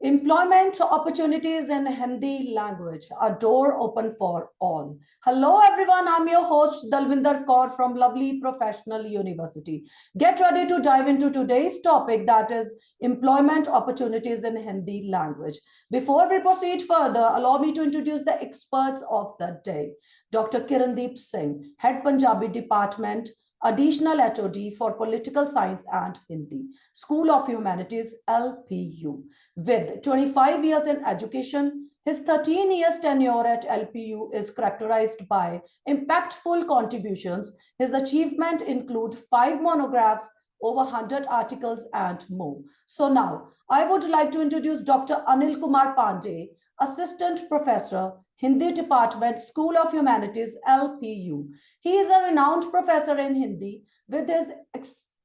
Employment opportunities in Hindi language, a door open for all. Hello everyone, I'm your host Dalvinder Kaur from Lovely Professional University. Get ready to dive into today's topic, that is employment opportunities in Hindi language. Before we proceed further, allow me to introduce the experts of the day. Dr. Kirandeep Singh, Head Punjabi Department, Additional HOD for Political Science and Hindi, School of Humanities, LPU. With 25 years in education, his 13 years tenure at LPU is characterized by impactful contributions. His achievements include 5 monographs, over 100 articles, and more. So now, I would like to introduce Dr. Anil Kumar Pandey, Assistant Professor, Hindi Department, School of Humanities, LPU. He is a renowned professor in Hindi with his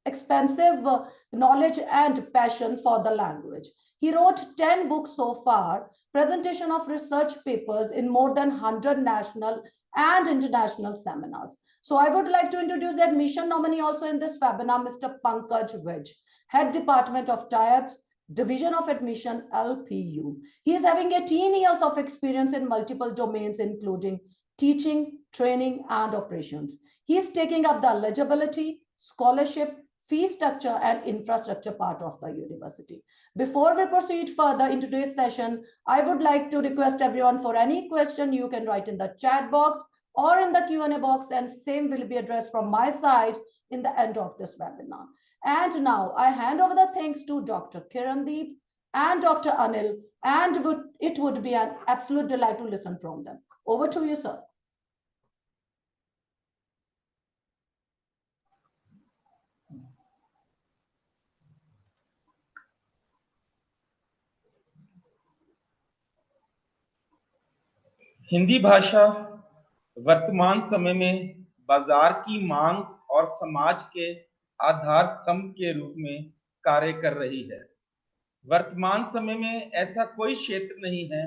expansive knowledge and passion for the language. He wrote 10 books so far, presentation of research papers in more than 100 national and international seminars. So I would like to introduce the admission nominee also in this webinar, Mr. Pankaj Vij, Head Department of TIEPS, Division of Admission, LPU. He is having 18 years of experience in multiple domains, including teaching, training, and operations. He is taking up the eligibility, scholarship, fee structure, and infrastructure part of the university. Before we proceed further in today's session, I would like to request everyone, for any question you can write in the chat box or in the Q&A box, and same will be addressed from my side in the end of this webinar. And now I hand over the thanks to Dr. Kirandeep and Dr. Anil, and it would be an absolute delight to listen from them. Over to you, sir. Hindi भाषा वर्तमान समय में बाजार की मांग और समाज के आधार स्तंभ के रूप में कार्य कर रही है। वर्तमान समय में ऐसा कोई क्षेत्र नहीं है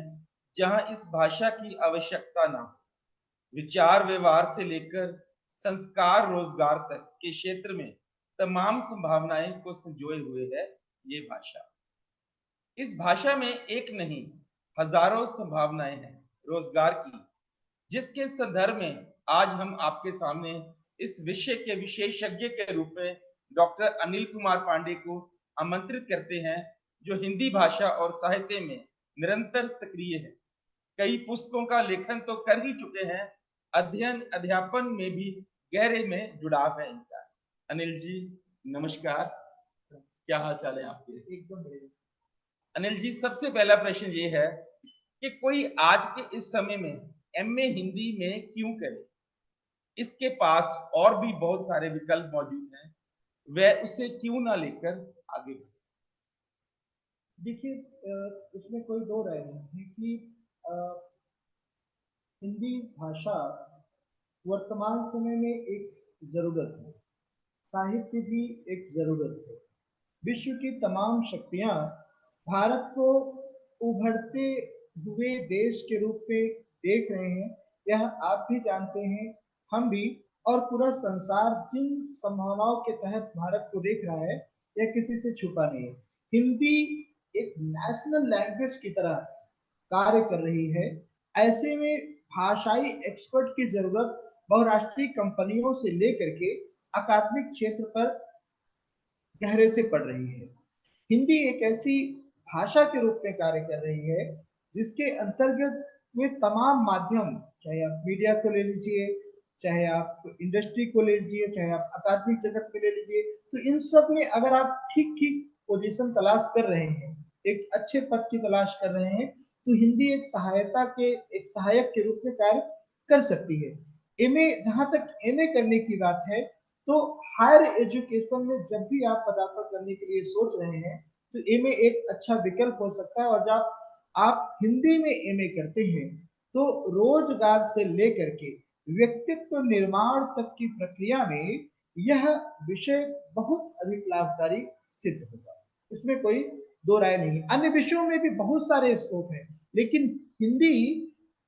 जहां इस भाषा की आवश्यकता ना हो। विचार व्यवहार से लेकर संस्कार रोजगार तक के क्षेत्र में तमाम संभावनाएं को संजोए हुए है ये भाषा। इस भाषा में एक नहीं हजारों संभावनाएं हैं रोजगार की, जिसके संदर्भ में आज हम आपके सामने इस विषय के विशेषज्ञ के रूप में डॉक्टर अनिल कुमार पांडे को आमंत्रित करते हैं, जो हिंदी भाषा और साहित्य में निरंतर सक्रिय है। कई पुस्तकों का लेखन तो कर ही चुके हैं, अध्ययन अध्यापन में भी गहरे में जुड़ाव है इनका। अनिल जी नमस्कार, क्या हाल चाल है आपके? एकदम बढ़िया। अनिल जी, सबसे पहला प्रश्न ये है कि कोई आज के इस समय में एमए हिंदी में क्यों करे? इसके पास और भी बहुत सारे विकल्प मौजूद हैं, वह उसे क्यों ना लेकर आगे बढ़े? देखिए, इसमें कोई दो राय नहीं है कि हिंदी भाषा वर्तमान समय में एक जरूरत है, साहित्य की एक जरूरत है। विश्व की तमाम शक्तियां भारत को उभरते हुए देश के रूप में देख रहे हैं। यह आप भी जानते हैं, हम भी, और पूरा संसार जिन संभावनाओं के तहत भारत को देख रहा है, यह किसी से छुपा नहीं है। हिंदी एक नेशनल लैंग्वेज की तरह कार्य कर रही है। ऐसे में भाषाई एक्सपर्ट की जरूरत बहुराष्ट्रीय कंपनियों से लेकर के अकादमिक क्षेत्र पर गहरे से पड़ रही है। हिंदी एक ऐसी भाषा के रूप में कार्य कर रही है जिसके अंतर्गत वे तमाम माध्यम, चाहे आप मीडिया को ले लीजिए, चाहे आप इंडस्ट्री को ले लीजिए, चाहे आप अकादमिक जगत में ले लीजिए, तो इन सब में अगर आप ठीक ठीक पोजीशन तलाश कर रहे हैं, एक अच्छे पद की तलाश कर रहे हैं, तो हिंदी एक सहायक के रूप में कार्य कर सकती है। एमए, जहां तक एमए करने की बात है, तो हायर एजुकेशन में जब भी आप पदार्पण करने के लिए सोच रहे हैं, तो एमए एक अच्छा विकल्प हो सकता है। और जब आप हिंदी में एमए करते हैं, तो रोजगार से लेकर के व्यक्तित्व निर्माण तक की प्रक्रिया में यह विषय बहुत अधिक लाभकारी सिद्ध होगा। इसमें कोई दो राय नहीं। अन्य विषयों में भी बहुत सारे स्कोप हैं, लेकिन हिंदी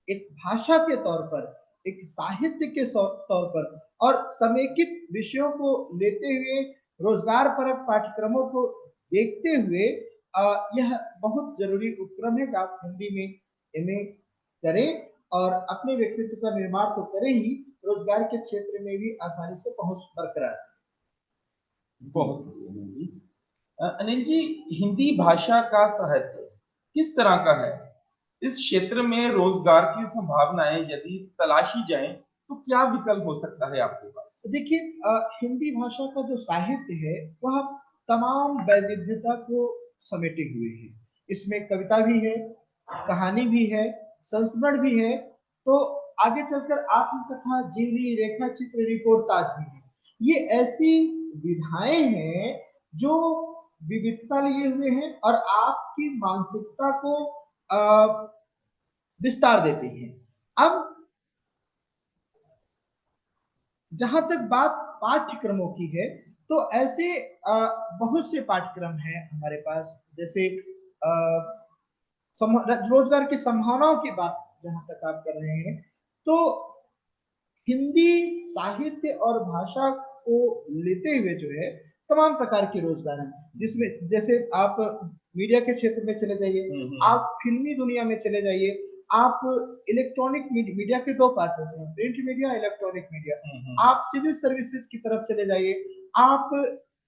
एक भाषा के तौर पर, एक साहित्य के तौर पर और समेकित विषयों को लेते हुए, रोजगार परक पाठ्यक्रमों को देखते हुए यह बहुत जरूरी उपक्रम है कि आप हिंदी में एमए करें और अपने व्यक्तित्व का निर्माण तो करें ही, रोजगार के क्षेत्र में भी आसानी से पहुंच बरकरार रहे। बहुत बढ़िया, अनिल जी। अनिल जी, हिंदी भाषा का साहित्य किस तरह का है? इस क्षेत्र में रोजगार की संभावनाएं यदि तलाशी जाएं तो क्या विकल्प हो सकता है आपके पास? देखिए, हिंदी भाषा का जो साहित्य है वह तमाम वैविध्यता को समेटे हुए है। इसमें कविता भी है, कहानी भी है, संस्मरण भी है, तो आगे चलकर आत्मकथा, जीवनी, रेखा चित्र, रिपोर्टाज भी है। ये ऐसी विधाएं हैं जो विविधता लिए हुए हैं और आपकी मानसिकता को विस्तार देती हैं। अब जहां तक बात पाठ्यक्रमों की है, तो ऐसे बहुत से पाठ्यक्रम हैं हमारे पास। जैसे रोजगार की संभावनाओं की बात जहां तक आप कर रहे हैं, तो हिंदी साहित्य और भाषा को लेते हुए जो है तमाम प्रकार के रोजगार हैं, जिसमें जैसे आप मीडिया के क्षेत्र में चले जाइए, आप फिल्मी दुनिया में चले जाइए, आप इलेक्ट्रॉनिक मीडिया के दो पार्ट होते हैं, प्रिंट मीडिया, इलेक्ट्रॉनिक मीडिया। आप सिविल सर्विसेज की तरफ चले जाइए, आप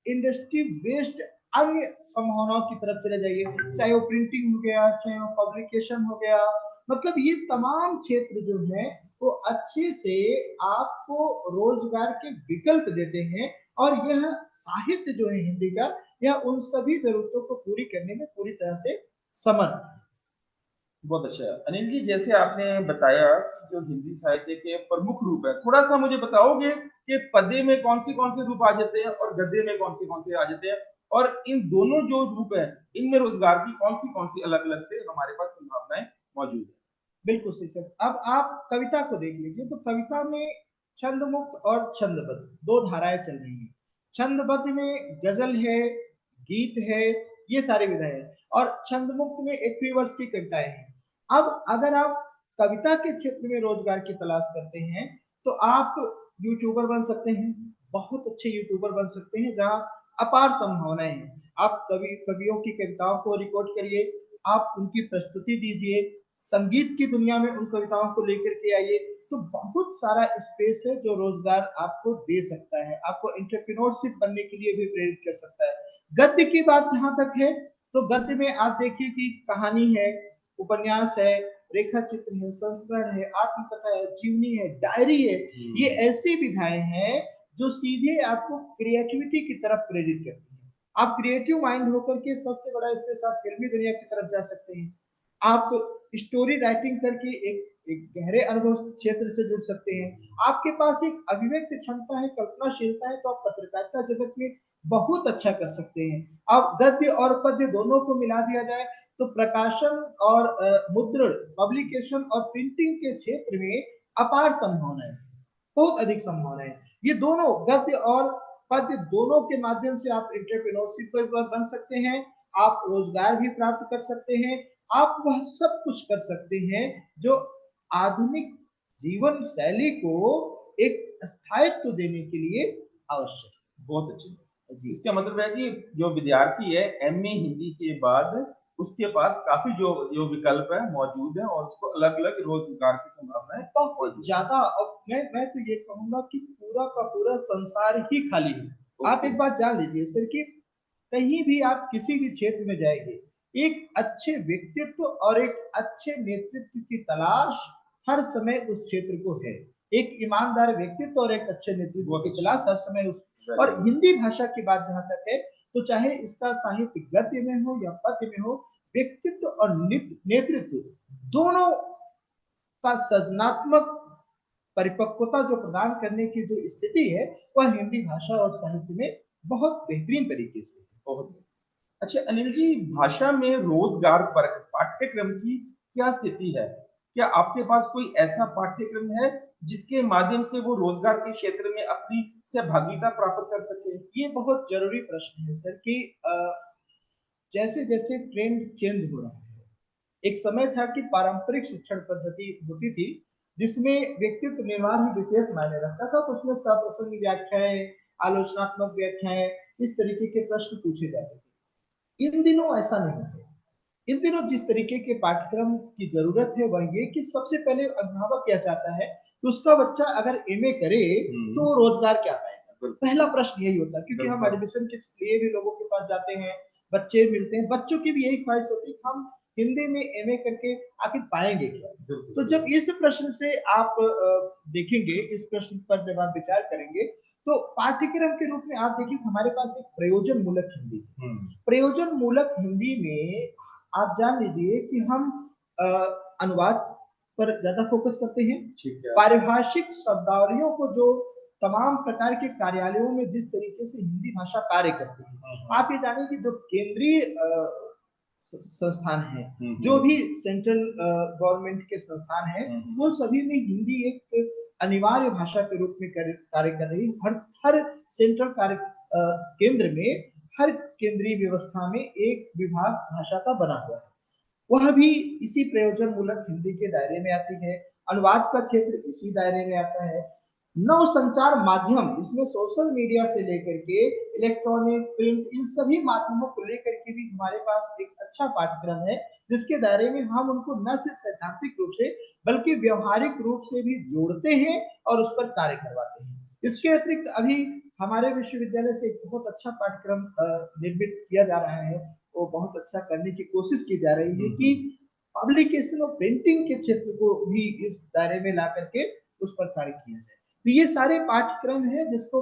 इंडस्ट्री बेस्ड अन्य संभावनाओं की तरफ चले जाइए, चाहे वो प्रिंटिंग हो गया, चाहे वो पब्लिकेशन हो गया। मतलब ये तमाम क्षेत्र जो है वो अच्छे से आपको रोजगार के विकल्प देते हैं, और यह साहित्य जो है हिंदी का, यह उन सभी जरूरतों को पूरी करने में पूरी तरह से समर्थ है। बहुत अच्छा। अनिल जी, जैसे आपने बताया कि जो हिंदी साहित्य के प्रमुख रूप है, थोड़ा सा मुझे बताओगे कि पद्य में कौन से रूप आ जाते हैं और गद्य में कौन से आ जाते हैं, और इन दोनों जो रूप है इनमें रोजगार की कौन सी अलग अलग से हमारे पास संभावनाएं मौजूद है? बिल्कुल सही सर। अब आप कविता को देख लीजिए, तो कविता में छंद मुक्त और छंदबद्ध दो धाराएं चल रही हैं। छंदबद्ध में गजल है, गीत है, ये सारी विधाएं हैं, और छंद मुक्त में एक फ्री वर्स की कविताएं हैं। अब अगर आप कविता के क्षेत्र में रोजगार की तलाश करते हैं, तो आप यूट्यूबर बन सकते हैं, बहुत अच्छे यूट्यूबर बन सकते हैं, जहां अपार संभावनाएं हैं। आप कवियों की कविताओं को रिकॉर्ड करिए, आप उनकी प्रस्तुति दीजिए, संगीत की दुनिया में उन कविताओं को लेकर के आइए, तो बहुत सारा स्पेस है जो रोजगार आपको दे सकता है, आपको एंटरप्रेन्योरशिप बनने के लिए भी प्रेरित कर सकता है। गद्य की बात जहां तक है, तो गद्य में आप देखिए कि कहानी है, उपन्यास है, रेखा चित्र है, संस्मरण है, आत्मकथा है, जीवनी है, डायरी है। ये ऐसी विधाएं हैं जो सीधे आपको क्रिएटिविटी की तरफ प्रेरित करती है। आप क्रिएटिव माइंड होकर के सबसे बड़ा स्पेस आप फिल्मी दुनिया की तरफ जा सकते हैं। आप स्टोरी राइटिंग करके एक गहरे अनुभव क्षेत्र से जुड़ सकते हैं। आपके पास एक अभिव्यक्त क्षमता है, कल्पनाशीलता है, तो आप पत्रकारिता जगत में बहुत अच्छा कर सकते हैं। अब गद्य और पद्य दोनों को मिला दिया जाए, तो प्रकाशन और मुद्रण, पब्लिकेशन और प्रिंटिंग के क्षेत्र में अपार संभावनाएं, बहुत अधिक संभावनाएं। ये दोनों गद्य और पद्य दोनों के माध्यम से आप एंटरप्रेन्योरशिप बन सकते हैं, आप रोजगार भी प्राप्त कर सकते हैं, आप वह सब कुछ कर सकते हैं जो आधुनिक जीवन शैली को एक स्थायित्व देने के लिए आवश्यक है। बहुत अच्छी। जी, इसका मतलब है कि जो विद्यार्थी है एमए हिंदी के बाद उसके पास काफी जो विकल्प है मौजूद है और उसको अलग अलग रोजगार की संभावनाएं बहुत ज्यादा। अब मैं तो ये कहूंगा कि पूरा का पूरा संसार ही खाली है। आप एक बात जान लीजिए सर कि कहीं भी आप किसी भी क्षेत्र में जाएंगे, एक अच्छे व्यक्तित्व और एक अच्छे नेतृत्व की तलाश हर समय उस क्षेत्र को है। एक ईमानदार व्यक्तित्व और एक अच्छे नेतृत्व की तलाश हर समय उस। और हिंदी भाषा की बात जहां तक है, तो चाहे इसका साहित्य गद्य में हो या पद्य में हो, व्यक्तित्व और नेतृत्व दोनों का सृजनात्मक परिपक्वता जो प्रदान करने की जो स्थिति है, वह हिंदी भाषा और साहित्य में बहुत बेहतरीन तरीके से है। बहुत अच्छा। अनिल जी, भाषा में रोजगार परक पाठ्यक्रम की क्या स्थिति है? क्या आपके पास कोई ऐसा पाठ्यक्रम है जिसके माध्यम से वो रोजगार के क्षेत्र में अपनी सहभागिता प्राप्त कर सके? ये बहुत जरूरी प्रश्न है सर कि जैसे जैसे ट्रेंड चेंज हो रहा है, एक समय था कि पारंपरिक शिक्षण पद्धति होती थी, जिसमें व्यक्तित्व निर्माण ही विशेष मायने रखता था, तो उसमें सप्रसंग व्याख्याएं, आलोचनात्मक व्याख्याएं, इस तरीके के प्रश्न पूछे जाते थे। इन दिनों ऐसा नहीं है। इन दिनों जिस तरीके के पाठ्यक्रम की जरूरत है वह ये कि सबसे पहले अभिभावक क्या चाहता है कि उसका बच्चा अगर एमए करे तो वो रोजगार क्या पाएगा। पहला प्रश्न यही होता है, क्योंकि हम एडमिशन के लिए भी लोगों के पास जाते हैं, बच्चे मिलते हैं, बच्चों की भी यही ख्वाहिश होती है कि हम हिंदी में एमए करके आखिर पाएंगे क्या। तो जब इस प्रश्न से आप देखेंगे, इस प्रश्न पर जब आप विचार करेंगे, तो पाठ्यक्रम के रूप में आप देखिए हमारे पास एक प्रयोजन मूलक हिंदी है। प्रयोजन मूलक हिंदी में आप जान लीजिए कि हम अनुवाद पर ज्यादा फोकस करते हैं। पारिभाषिक शब्दावलियों को जो तमाम प्रकार के कार्यालयों में जिस तरीके से हिंदी भाषा कार्य करती है, आप ये जानिए कि जो केंद्रीय संस्थान है, जो भी सेंट्रल गवर्नमेंट के संस्थान है, वो सभी में हिंदी एक अनिवार्य भाषा के रूप में कार्य कर रही है। हर सेंट्रल कार्य केंद्र में, हर केंद्रीय व्यवस्था में एक विभाग भाषा का बना हुआ है, वह भी इसी प्रयोजन मूलक हिंदी के दायरे में आती है। अनुवाद का क्षेत्र इसी दायरे में आता है। नव संचार माध्यम, इसमें सोशल मीडिया से लेकर के इलेक्ट्रॉनिक, प्रिंट, इन सभी माध्यमों को लेकर के भी हमारे पास एक अच्छा पाठ्यक्रम है, जिसके दायरे में हम उनको न सिर्फ सैद्धांतिक रूप से बल्कि व्यवहारिक रूप से भी जोड़ते हैं और उस पर कार्य करवाते हैं। इसके अतिरिक्त अभी हमारे विश्वविद्यालय से एक बहुत अच्छा पाठ्यक्रम निर्मित किया जा रहा है, वो बहुत अच्छा करने की कोशिश की जा रही है कि पब्लिकेशन और प्रिंटिंग के क्षेत्र को भी इस दायरे में ला करके उस पर कार्य किया जाए। तो ये सारे पाठ्यक्रम है जिसको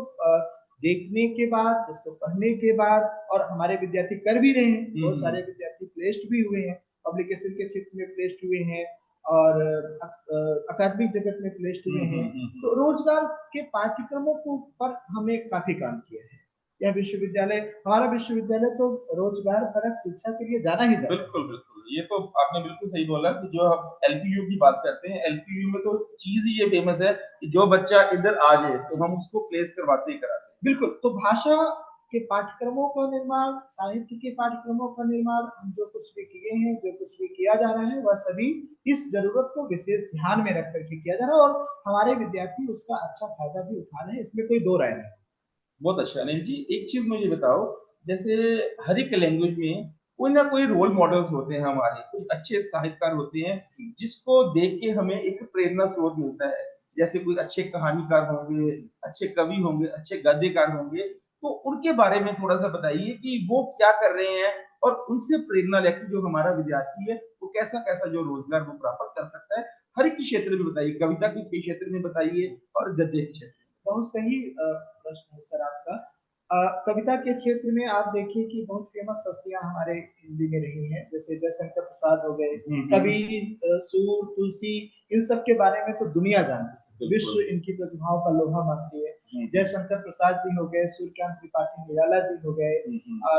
देखने के बाद, जिसको पढ़ने के बाद, और हमारे विद्यार्थी कर भी रहे हैं, बहुत सारे विद्यार्थी प्लेस्ड भी हुए हैं, पब्लिकेशन के क्षेत्र में प्लेस्ड हुए हैं और अकादमिक जगत में प्लेस्ड हुए हैं। तो रोजगार के पाठ्यक्रमों को पर हमने काफी काम किया है। यह विश्वविद्यालय, हमारा विश्वविद्यालय तो रोजगार परक शिक्षा के लिए जाना ही जाता है। बिल्कुल बिल्कुल, ये तो आपने बिल्कुल सही बोला कि जो आप एलपीयू की बात करते हैं, एलपीयू में तो चीज ही ये फेमस है कि जो बच्चा इधर आ जाए तो हम उसको प्लेस करवाते ही कराते हैं। बिल्कुल, तो भाषा के पाठ्यक्रमों का निर्माण, साहित्य के पाठ्यक्रमों का निर्माण, हम जो कुछ भी किए हैं, जो कुछ भी किया जा रहा है, वह सभी इस जरूरत को विशेष ध्यान में रख करके किया जा रहा है, और हमारे विद्यार्थी उसका अच्छा फायदा भी उठा रहे हैं, इसमें कोई दो राय नहीं। बहुत अच्छा। अनिल जी, एक चीज मुझे बताओ, जैसे हर एक लैंग्वेज में कोई ना कोई रोल मॉडल्स होते हैं हमारे, कुछ अच्छे साहित्यकार होते हैं जिसको देख के हमें एक प्रेरणा स्रोत मिलता है। जैसे कोई अच्छे कहानीकार होंगे, अच्छे कवि होंगे, अच्छे गद्यकार होंगे, तो उनके बारे में थोड़ा सा बताइए कि वो क्या कर रहे हैं और उनसे प्रेरणा लेकर जो हमारा विद्यार्थी है वो कैसा कैसा जो रोजगार वो प्राप्त कर सकता है। हर एक क्षेत्र में बताइए, कविता के क्षेत्र में बताइए और गद्य के क्षेत्र में। बहुत सही प्रश्न है सर आपका। कविता के क्षेत्र में आप देखिए कि बहुत फेमस हस्तियां हमारे हिंदी में रही हैं, जैसे जयशंकर प्रसाद हो गए, कबीर, सूर, तुलसी, इन सब के बारे में तो दुनिया जानती है, विश्व इनकी प्रतिभाओं का लोहा मानती है। जयशंकर प्रसाद जी हो गए, सूर्यकांत त्रिपाठी निराला जी हो गए,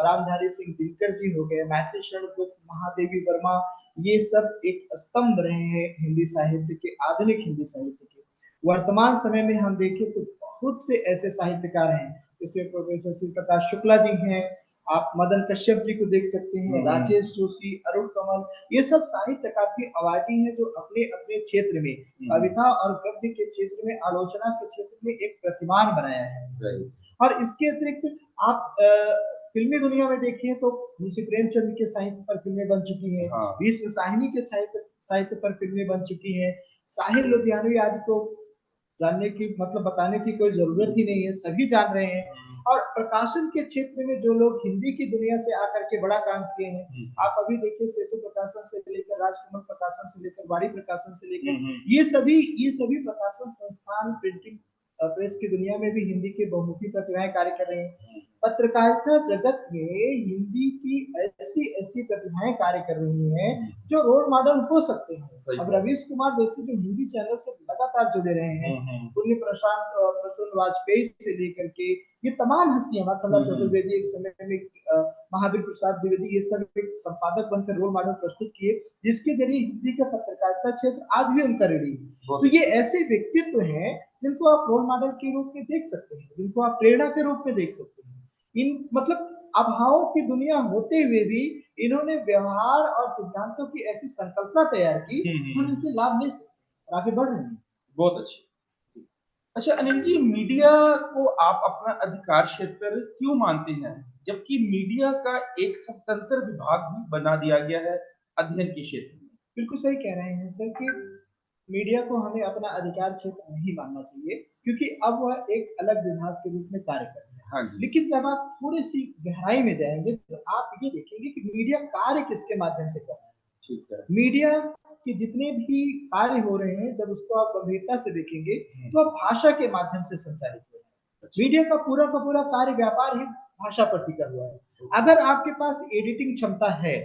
रामधारी सिंह दिनकर जी हो गए, मैथिली शरण गुप्त, महादेवी वर्मा, ये सब एक स्तंभ रहे हैं हिंदी साहित्य के, आधुनिक हिंदी साहित्य के। वर्तमान समय में हम देखें तो बहुत से ऐसे साहित्यकार हैं, जैसे प्रोफेसर श्री प्रकाश शुक्ला जी हैं, आप मदन कश्यप जी को देख सकते हैं, राजेश जोशी, अरुण कमल, ये सब साहित्यकार के अवार्डी हैं जो अपने अपने क्षेत्र में, कविता और गद्य के क्षेत्र में, आलोचना के क्षेत्र में एक प्रतिमान बनाया है। और इसके अतिरिक्त आप फिल्मी दुनिया में देखिए तो मुंशी प्रेमचंद के साहित्य पर फिल्में बन चुकी हैं, भीष्म साहिनी के साहित्य पर फिल्में बन चुकी हैं, साहिर लुधियानवी आदि को जानने की, मतलब बताने की कोई जरूरत ही नहीं है, सभी जान रहे हैं। और प्रकाशन के क्षेत्र में जो लोग हिंदी की दुनिया से आकर के बड़ा काम किए हैं, आप अभी देखिए सेतु प्रकाशन से लेकर राजकमल प्रकाशन से लेकर वाणी प्रकाशन से लेकर ये सभी प्रकाशन संस्थान प्रिंटिंग प्रेस की दुनिया में भी हिंदी के बहुमुखी प्रतिभाएं कार्य कर रहे हैं। पत्रकारिता जगत में हिंदी की ऐसी प्रतिभाएं कार्य कर रही हैं जो रोल मॉडल हो सकते हैं। अब रवीश कुमार जैसे जो हिंदी चैनल से लगातार जुड़े रहे हैं, उन्हें प्रसून वाजपेयी से लेकर के ये तमाम हस्तियां, माखनलाल चतुर्वेदी एक समय में, महावीर प्रसाद द्विवेदी, ये सब एक संपादक बनकर रोल मॉडल प्रस्तुत किए, जिसके जरिए हिंदी का पत्रकारिता क्षेत्र आज भी उनका रेडी है। तो ये ऐसे व्यक्तित्व हैं जिनको आप रोल मॉडल के रूप में देख सकते हैं, जिनको आप प्रेरणा के रूप में देख सकते हैं। इन मतलब अभावों की दुनिया होते हुए भी इन्होंने व्यवहार और सिद्धांतों की ऐसी संकल्पना तैयार की, हम इनसे लाभ ले सकते हैं और आगे बढ़ रहे हैं। बहुत अच्छी। अच्छा अनिल जी, मीडिया को आप अपना अधिकार क्षेत्र क्यों मानते हैं, जबकि मीडिया का एक स्वतंत्र विभाग भी बना दिया गया है अध्ययन के क्षेत्र में? बिल्कुल सही कह रहे हैं सर कि मीडिया को हमें अपना अधिकार क्षेत्र नहीं मानना चाहिए, क्योंकि अब वह एक अलग विभाग के रूप में कार्य कर रहा है। हाँ जी। लेकिन जब आप थोड़ी-सी गहराई में जाएँगे, तो आप ये देखेंगे कि मीडिया कार्य किसके माध्यम से कर रहा है। ठीक है। मीडिया के जितने भी कार्य हो रहे हैं, जब उसको आप गंभीरता से देखेंगे, तो वह भाषा के माध्यम से संचालित हो रहा है। अच्छा। मीडिया का पूरा कार्य व्यापार ही भाषा पर टिका हुआ है। अगर आपके पास एडिटिंग क्षमता है,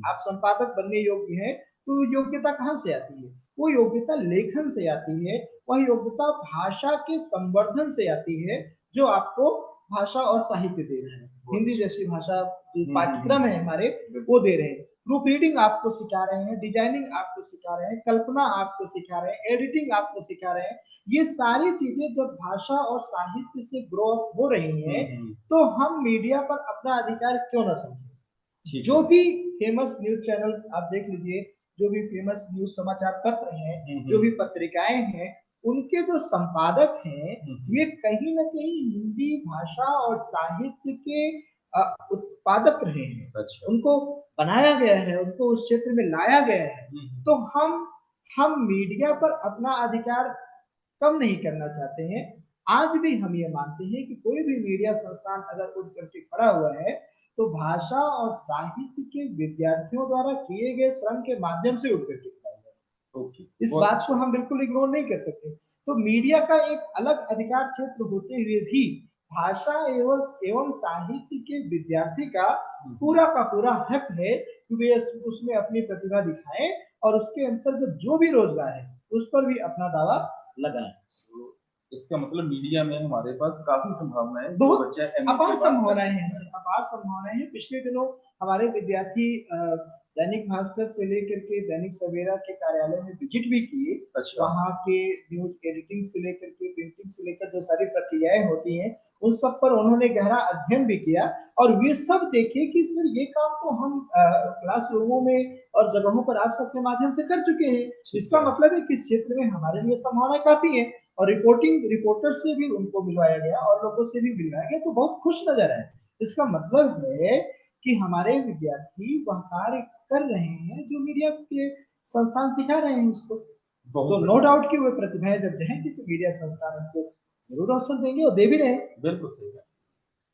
आप संपादक बनने योग्य हैं, तो योग्यता कहाँ से आती है? वो योग्यता लेखन से आती है, वह योग्यता भाषा के संवर्धन से आती है, जो आपको भाषा और साहित्य दे रहे हैं। हिंदी जैसी भाषा जो पाठ्यक्रम है हमारे, वो दे रहे हैं। प्रूफ रीडिंग आपको सिखा रहे हैं, डिजाइनिंग आपको सिखा रहे हैं, कल्पना आपको सिखा रहे हैं, एडिटिंग आपको सिखा रहे हैं। ये सारी चीजें जब भाषा और साहित्य से ग्रो अप हो रही हैं, तो हम मीडिया पर अपना अधिकार क्यों ना समझें? जो भी फेमस न्यूज चैनल आप देख लीजिए, जो भी फेमस न्यूज समाचार पत्र हैं, जो भी पत्रिकाएं हैं, उनके जो संपादक हैं, वे कहीं न कहीं हिंदी भाषा और साहित्य के उत्पादक रहे हैं। अच्छा। उनको बनाया गया है, उनको उस क्षेत्र में लाया गया है। तो हम मीडिया पर अपना अधिकार कम नहीं करना चाहते हैं। आज भी हम ये मानते हैं कि कोई भी मीडिया संस्थान अगर उठ करके खड़ा हुआ है, तो भाषा और साहित्य के विद्यार्थियों द्वारा किए गए श्रम के माध्यम से उठ करके खड़ा हुआ है। ओके। इस बात को हम बिल्कुल इग्नोर नहीं कर सकते। तो मीडिया का एक अलग अधिकार क्षेत्र होते हुए भी भाषा एवं साहित्य के विद्यार्थी का पूरा हक है कि वे उसमें अपनी प्रतिभा दिखाएं और उसके अंतर्गत जो भी रोजगार है, उस पर भी अपना दावा लगाएं। तो इसका मतलब मीडिया में हमारे पास काफी संभावनाएं जो बहुत बच्चा अपार संभावनाएं हैं सर, अपार संभावनाएं हैं। पिछले दिनों हमारे विद्यार्थी दैनिक भास्कर से लेकर के दैनिक सवेरा के कार्यालय में विजिट भी किए। अच्छा। वहाँ के न्यूज एडिटिंग से लेकर के प्रिंटिंग से लेकर जो सारी प्रक्रियाएं होती हैं, उन सब पर उन्होंने गहरा अध्ययन भी किया और वे सब देखे कि सर ये काम तो हम क्लासरूमों में और जगहों पर आप सबके माध्यम से कर चुके हैं। इसका मतलब है कि इस क्षेत्र में हमारे लिए संभावनाएं काफी है। और रिपोर्टर से भी उनको मिलवाया गया और लोगों से भी मिलवाया गया, तो बहुत खुश नजर आए। इसका मतलब है कि हमारे विद्यार्थी वह कार्य कर रहे हैं जो मीडिया के संस्थान सिखा रहे हैं उसको। तो नो डाउट कि वे प्रतिभाएं जब जाएंगी तो मीडिया संस्थान उनको जरूर अवसर देंगे और दे भी रहे हैं। बिल्कुल सही है।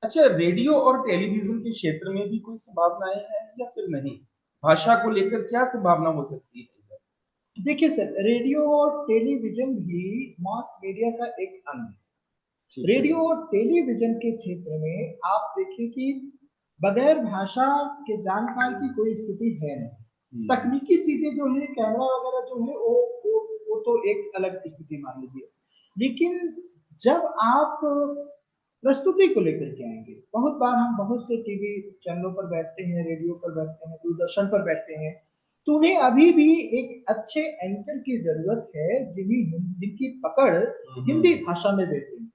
अच्छा, रेडियो और टेलीविजन के क्षेत्र में भी कोई संभावनाएं हैं या फिर नहीं? भाषा को लेकर क्या संभावना हो सकती है? देखिए सर, रेडियो और टेलीविजन भी मास मीडिया का एक अंग है। रेडियो और टेलीविजन के क्षेत्र में आप देखिए कि बगैर भाषा के जानकार की कोई स्थिति है नहीं। तकनीकी चीजें जो है, कैमरा वगैरह जो है, वो तो एक अलग स्थिति मान लीजिए। लेकिन जब आप प्रस्तुति को लेकर के आएंगे, बहुत बार हम बहुत से टीवी चैनलों पर बैठते हैं, रेडियो पर बैठते हैं, दूरदर्शन पर बैठते हैं, तो उन्हें अभी भी एक अच्छे एंकर की जरूरत है जिनकी पकड़ हिंदी भाषा में बेहतरीन,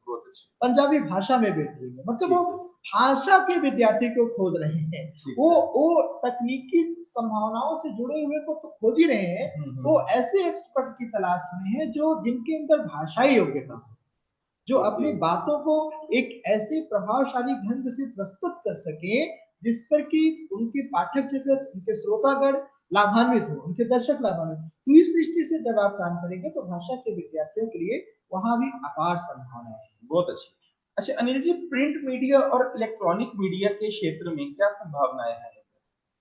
पंजाबी भाषा में बेहतरीन है। मतलब वो भाषा के विद्यार्थी को खोज रहे हैं। वो तकनीकी संभावनाओं से जुड़े हुए को तो खोज ही रहे हैं। वो ऐसे एक्सपर्ट की तलाश में है जो जिनके अंदर भाषाई योग्यता हो, जो अपनी बातों को एक ऐसे प्रभावशाली ढंग से प्रस्तुत कर सके जिस पर कि उनके पाठक जगत, उनके श्रोतागण लाभान्वित हो, उनके दर्शक लाभान्वित हो। तो इस दृष्टि से जब आप काम करेंगे तो भाषा के विद्यार्थियों के लिए वहां भी अपार संभावना है। बहुत अच्छी। अच्छा अनिल जी, प्रिंट मीडिया और इलेक्ट्रॉनिक मीडिया के क्षेत्र में क्या संभावनाएं हैं?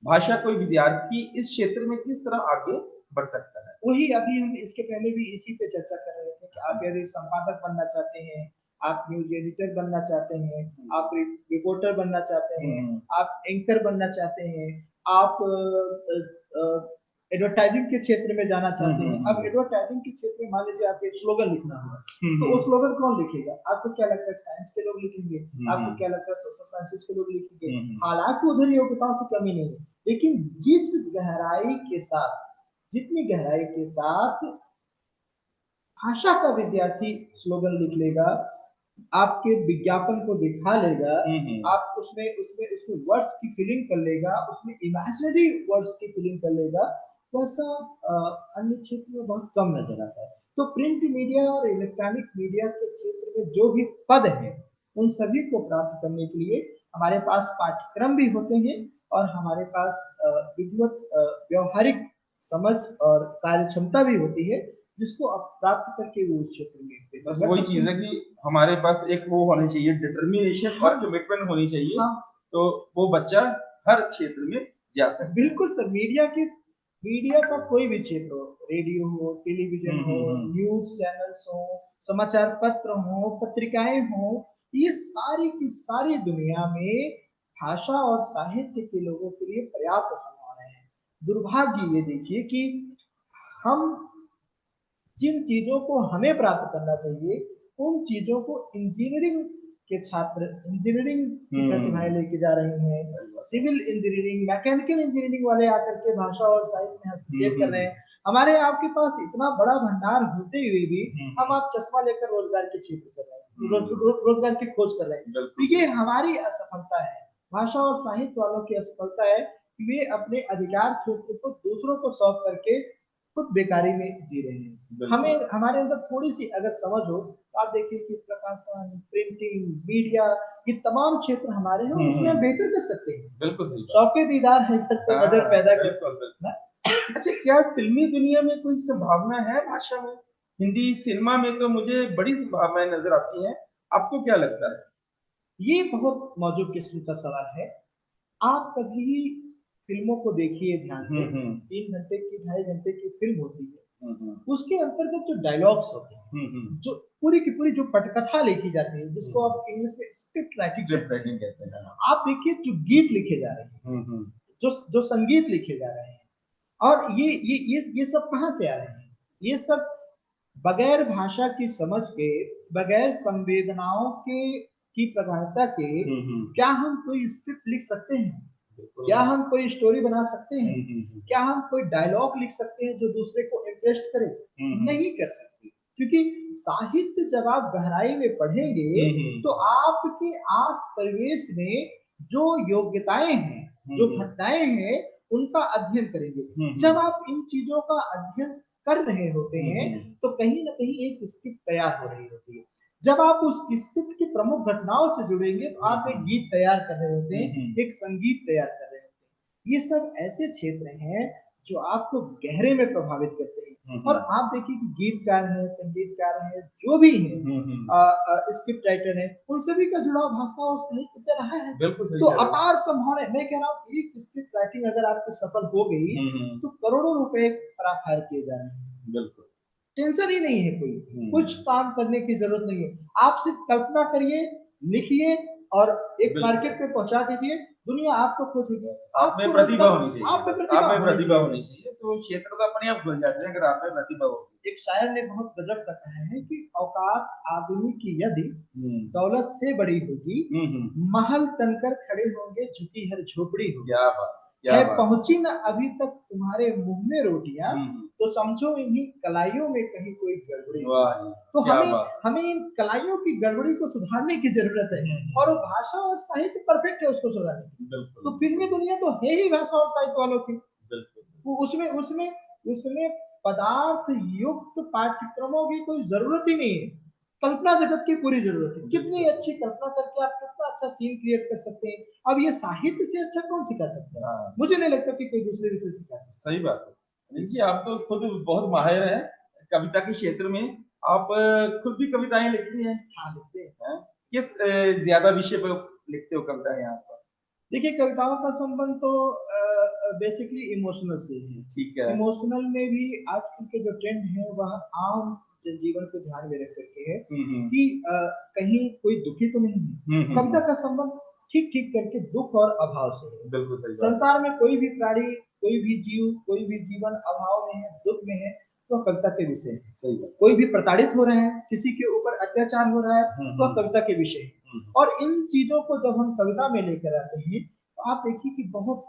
भाषा कोई विद्यार्थी इस क्षेत्र में किस तरह आगे बढ़ सकता है? वही अभी हम इसके पहले भी इसी पे चर्चा कर रहे थे कि आप यदि संपादक बनना चाहते हैं, आप न्यूज एडिटर बनना चाहते हैं, आप रिपोर्टर बनना चाहते हैं, आप एंकर बनना चाहते हैं, आप एडवर्टाइजिंग के क्षेत्र में जाना चाहते हैं। अब एडवर्टाइजिंग के क्षेत्र में मान लीजिए आपको एक स्लोगन लिखना होगा, तो वो स्लोगन कौन लिखेगा? आपको क्या लगता है साइंस के लोग लिखेंगे? आपको क्या लगता है सोशल साइंसेस के लोग लिखेंगे? हालांकि उधर योग्यताओं की कमी नहीं है, लेकिन जिस गहराई के साथ, जितनी गहराई के साथ भाषा का विद्यार्थी स्लोगन लिख लेगा, आपके विज्ञापन को दिखा लेगा, आप उसमें उसमें उसमें वर्ड्स की फीलिंग कर लेगा, उसमें इमेजिनरी वर्ड्स की फीलिंग कर लेगा, वैसा अन्य क्षेत्र में बहुत कम नजर आता है। तो प्रिंट मीडिया और इलेक्ट्रॉनिक मीडिया के क्षेत्र में जो भी पद हैं उन सभी को प्राप्त करने के लिए हमारे पास पाठ्यक्रम भी होते हैं और हमारे पास विधिवत व्यवहारिक समझ और कार्य क्षमता भी होती है, जिसको आप प्राप्त करके वो उस क्षेत्र में बस वही चीज है कि हमारे पास एक वो होनी चाहिए, डिटर्मिनेशन और कमिटमेंट होनी चाहिए। हाँ, तो वो बच्चा हर क्षेत्र में जा सकता है। बिल्कुल सर। मीडिया का कोई भी क्षेत्र हो, रेडियो हो, टेलीविजन हो, न्यूज चैनल्स हो, समाचार पत्र हो, पत्रिकाएं हो, ये सारी की सारी दुनिया में भाषा और साहित्य के लोगों के लिए पर्याप्त संभावनाएं हैं। दुर्भाग्य ये देखिए कि हम जिन चीजों को हमें प्राप्त करना चाहिए उन चीजों को इंजीनियरिंग के छात्र, इंजीनियरिंग की प्रतिभाएं लेके जा रहे हैं, सिविल इंजीनियरिंग, मैकेनिकल इंजीनियरिंग वाले आकर के भाषा और साहित्य में हस्तक्षेप कर रहे हैं। हमारे आपके पास इतना बड़ा भंडार होते हुए भी हम आप चश्मा लेकर रोजगार के क्षेत्र कर रहे हैं, रोजगार की खोज कर रहे हैं। तो ये हमारी असफलता है, भाषा और साहित्य वालों की असफलता है कि वे अपने अधिकार क्षेत्र को दूसरों को सौंप करके खुद बेकारी में जी रहे हैं। हमें हमारे अंदर थोड़ी सी अगर समझ हो तो आप देखिए कि प्रकाशन, प्रिंटिंग, मीडिया, ये तमाम क्षेत्र हमारे हैं, उसमें हम बेहतर कर सकते हैं। बिल्कुल सही। शौक़े दीदार है तो नजर पैदा कर। अच्छा, क्या फिल्मी दुनिया में कोई संभावना है भाषा में? हिंदी सिनेमा में तो मुझे बड़ी संभावनाएं नजर आती हैं, आपको क्या लगता है? ये बहुत मौजूद किस्म का सवाल है। आप कभी फिल्मों को देखिए ध्यान से, 3 घंटे की, 2.5 घंटे की फिल्म होती है, उसके अंतर्गत जो डायलॉग्स होते हैं, जो पूरी की पूरी जो पटकथा लिखी जाती है, जिसको आप इंग्लिश में स्क्रिप्ट राइटिंग कहते हैं, आप देखिए जो गीत लिखे जा रहे हैं, जो संगीत लिखे जा रहे हैं, और ये सब कहाँ से आ रहे हैं? ये सब बगैर भाषा की समझ के, बगैर संवेदनाओं के की प्रगाढ़ता के, क्या हम कोई स्क्रिप्ट लिख सकते हैं? क्या हम कोई स्टोरी बना सकते हैं? क्या हम कोई डायलॉग लिख सकते हैं जो दूसरे को इम्प्रेस करे? नहीं कर सकते, क्योंकि साहित्य जब आप गहराई में पढ़ेंगे तो आपके आस परिवेश में जो योग्यताएं हैं, जो घटनाएं हैं, उनका अध्ययन करेंगे। जब आप इन चीजों का अध्ययन कर रहे होते हैं तो कहीं ना कहीं एक स्क्रिप्ट तैयार हो रही होती है। जब आप उस स्क्रिप्ट की प्रमुख घटनाओं से जुड़ेंगे तो आप एक गीत तैयार कर रहे होते हैं, एक संगीत तैयार कर रहे होते हैं। ये सब ऐसे क्षेत्र हैं जो आपको गहरे में प्रभावित करते हैं। और आप देखिए कि गीतकार हैं, संगीतकार हैं, जो भी हैं, स्क्रिप्ट राइटर हैं, उन सभी का जुड़ाव भाषा और साहित्य से रहा है। बिल्कुल सही। तो अपार संभावना, मैं कह रहा हूँ, एक स्क्रिप्ट राइटिंग अगर आपकी सफल हो गई तो करोड़ों रुपए पर आप हायर किए जा रहे हैं। बिल्कुल, टेंशन ही नहीं है, कोई कुछ काम करने की जरूरत नहीं है। आप सिर्फ कल्पना करिए, लिखिए और एक मार्केट में पहुंचा दीजिए, दुनिया आपको खोजेगी। आप में प्रतिभा होनी चाहिए, आप में प्रतिभा होनी चाहिए, तो क्षेत्र तो अपने आप खुल जाते हैं अगर आप में प्रतिभा हो। एक शायर ने बहुत गजब का कहा है कि औकात आदमी की यदि दौलत से बड़ी होगी, महल तनकर खड़े होंगे, झुकी हर झोपड़ी होगी। क्या बात है पहुंची न अभी तक तुम्हारे मुंह में रोटियां, तो समझो इन्हीं कलाइयों में कहीं कोई गड़बड़ी। तो हमें इन कलाइयों की गड़बड़ी को सुधारने की जरूरत है, और वो भाषा और साहित्य परफेक्ट है उसको सुधारने की। तो फिल्मी दुनिया तो है ही भाषा और साहित्य वालों की। उसमें उसमें उसमें पदार्थ युक्त पाठ्यक्रमों की कोई जरूरत ही नहीं है, कल्पना जगत की पूरी जरूरत है। कितनी अच्छी कल्पना करके आप कितना अच्छा सीन क्रिएट कर सकते हैं। अब ये साहित्य से अच्छा कौन सिखा सकता है? मुझे नहीं लगता कि कोई दूसरे विषय सिखा सकता। सही बात है जी, आप तो खुद बहुत माहिर हैं कविता के क्षेत्र में। आप खुद भी कविताएं लिखती हैं? हाँ, लिखते हैं। किस ज्यादा विषय पर लिखते हो कविताएं आप? देखिए, कविताओं का संबंध तो बेसिकली इमोशनल से है। ठीक है। इमोशनल में भी आजकल के जो ट्रेंड है वह आम जनजीवन को ध्यान में रख करके है कि कहीं कोई दुखी तो नहीं है। कविता का संबंध ठीक ठीक करके दुख और अभाव से है। बिल्कुल सही। संसार में कोई भी प्राणी, कोई भी जीव, कोई भी जीवन अभाव में है, दुख में है, तो कविता के विषय है। सही बात। कोई भी प्रताड़ित हो रहे हैं, किसी के ऊपर अत्याचार हो रहा है, तो कविता के विषय है। और इन चीजों को जब हम कविता में लेकर आते हैं तो आप देखिए कि बहुत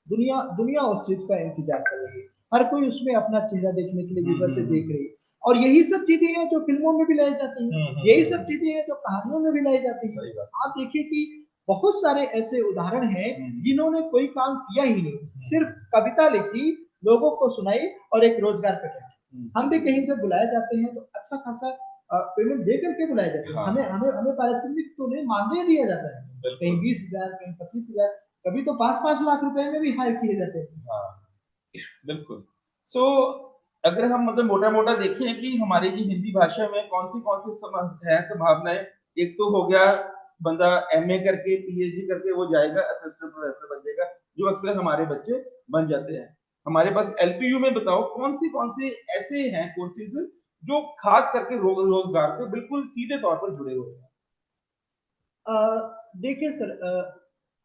दुनिया उस चीज का इंतजार कर रही है। हर कोई उसमें अपना चेहरा देखने के लिए विवश से देख रही है। और यही सब चीजें हैं जो फिल्मों में भी लाई जाती हैं, यही सब चीजें हैं जो कहानियों में भी लाई जाती है। आप देखिए कि बहुत सारे ऐसे उदाहरण हैं जिन्होंने कोई काम किया ही नहीं, सिर्फ कविता लिखी, लोगों को सुनाई और एक रोजगार पे हम भी कहीं जब बुलाए जाते हैं तो अच्छा खासा पेमेंट दे करके बुलाए जाते हैं। हाँ। हमें हमें हमें पारिश्रमिक तो नहीं, मानदेय दिया जाता है। बिल्कुल। कहीं 20,000, कहीं 25,000, कभी तो 5-5 लाख रुपए में भी हायर किए जाते हैं। हाँ, बिल्कुल। सो अगर हम मतलब मोटा-मोटा देखें कि हमारी की हिंदी भाषा में कौन सी है संभावनाएँ, एक तो हो गया बंदा एमए करके, पीएचडी करके वो जाएगा, असिस्टेंट प्रोफेसर बन जाएगा, जो अक्सर हमारे बच्चे बन जाते हैं। हमारे पास एलपीयू में बताओ कौन से ऐसे हैं कोर्सेज़ जो खास करके रोज़गार से बिल्कुल सीधे तौर पर जुड़े हुए हैं? अ, देखिए सर,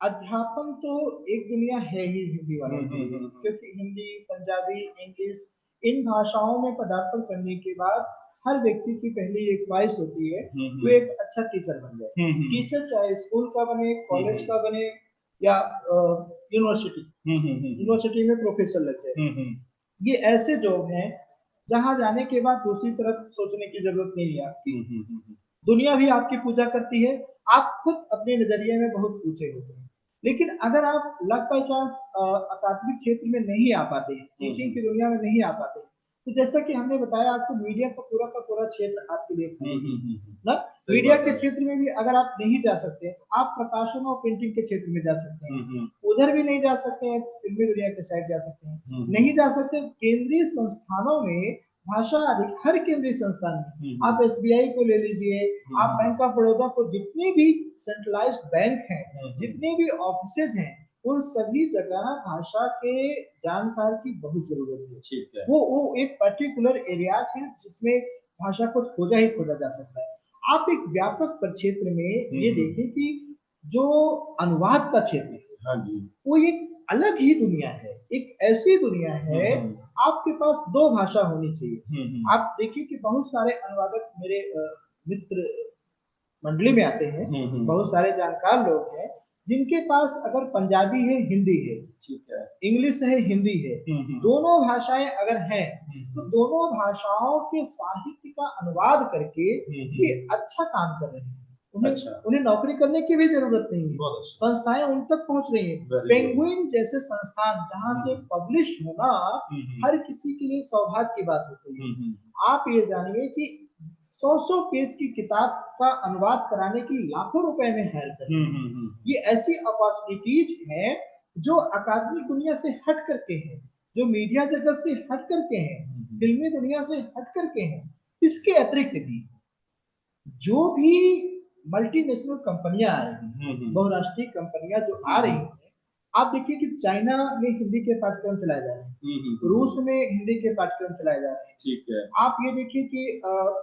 अध्यापन तो एक दुनिया है ही हिंदी वालों के लिए, क्योंकि हिंदी, पंजाबी, इंग्लिश इन भाषाओं में पदार्पण करने के बाद हर व्यक्ति की पहली एक ख्वाहिश होती है वो एक अच्छा टीचर बन जाए। टीचर चाहे स्कूल का बने, कॉलेज का बने या यूनिवर्सिटी यूनिवर्सिटी में प्रोफेसर लग जाए। ये ऐसे जॉब हैं जहां जाने के बाद दूसरी तरफ सोचने की जरूरत नहीं है आपकी। दुनिया भी आपकी पूजा करती है, आप खुद अपने नजरिए में बहुत ऊंचे होते हैं। लेकिन अगर आप लक बाय चांस अकादमिक क्षेत्र में नहीं आ पाते, टीचिंग की दुनिया में नहीं आ पाते, तो जैसा कि हमने बताया आपको मीडिया का पूरा क्षेत्र आपके लिए खाली है ना। मीडिया के क्षेत्र में भी अगर आप नहीं जा सकते तो आप प्रकाशन और प्रिंटिंग के क्षेत्र में जा सकते हैं। उधर भी नहीं जा सकते हैं, फिल्मी दुनिया के साइड जा सकते हैं। नहीं जा सकते केंद्रीय संस्थानों में, भाषा अधिक हर केंद्रीय संस्थान में, आप एसबीआई को ले लीजिए, आप बैंक ऑफ बड़ौदा को, जितने भी सेंट्रलाइज्ड बैंक हैं, जितने भी ऑफिसेज हैं, उन सभी जगह भाषा के जानकार की बहुत जरूरत है। ठीक है। वो एक पर्टिकुलर एरियाज है जिसमें भाषा को खोजा ही खोजा जा सकता है। आप एक व्यापक परिक्षेत्र में ये देखें कि जो अनुवाद का क्षेत्र है, हाँ जी। वो एक अलग ही दुनिया है, एक ऐसी दुनिया है। आपके पास दो भाषा होनी चाहिए। आप देखिए कि बहुत सारे अनुवादक मेरे मित्र मंडली में आते हैं, बहुत सारे जानकार लोग हैं जिनके पास अगर पंजाबी है, हिंदी है, ठीक है, इंग्लिश है, हिंदी है, दोनों भाषाएं अगर हैं तो दोनों भाषाओं के साहित्य का अनुवाद करके ये अच्छा काम कर रहे हैं। उन्हें नौकरी करने की भी जरूरत नहीं है, संस्थाएं उन तक पहुंच रही है। पेंगुइन जैसे संस्थान जहां से पब्लिश होना हर किसी के लिए सौभाग्य की बात होती है। आप ये जानिए कि 100 पेज की किताब का अनुवाद कराने की लाखों रुपए में हायर करते हैं। ये ऐसी अपॉर्चुनिटीज हैं जो अकादमिक दुनिया से हट करके हैं, जो मीडिया जगत से हट करके हैं, फिल्मी दुनिया से हट करके हैं। इसके अतिरिक्त भी जो भी मल्टीनेशनल कंपनियां आ रही हैं, बहुराष्ट्रीय कंपनियां जो आ रही हैं, आप देखिए कि चाइना में हिंदी के पाठ्यक्रम चलाए जा रहे हैं, रूस में हिंदी के पाठ्यक्रम चलाए जा रहे हैं। ठीक है। आप ये देखिए कि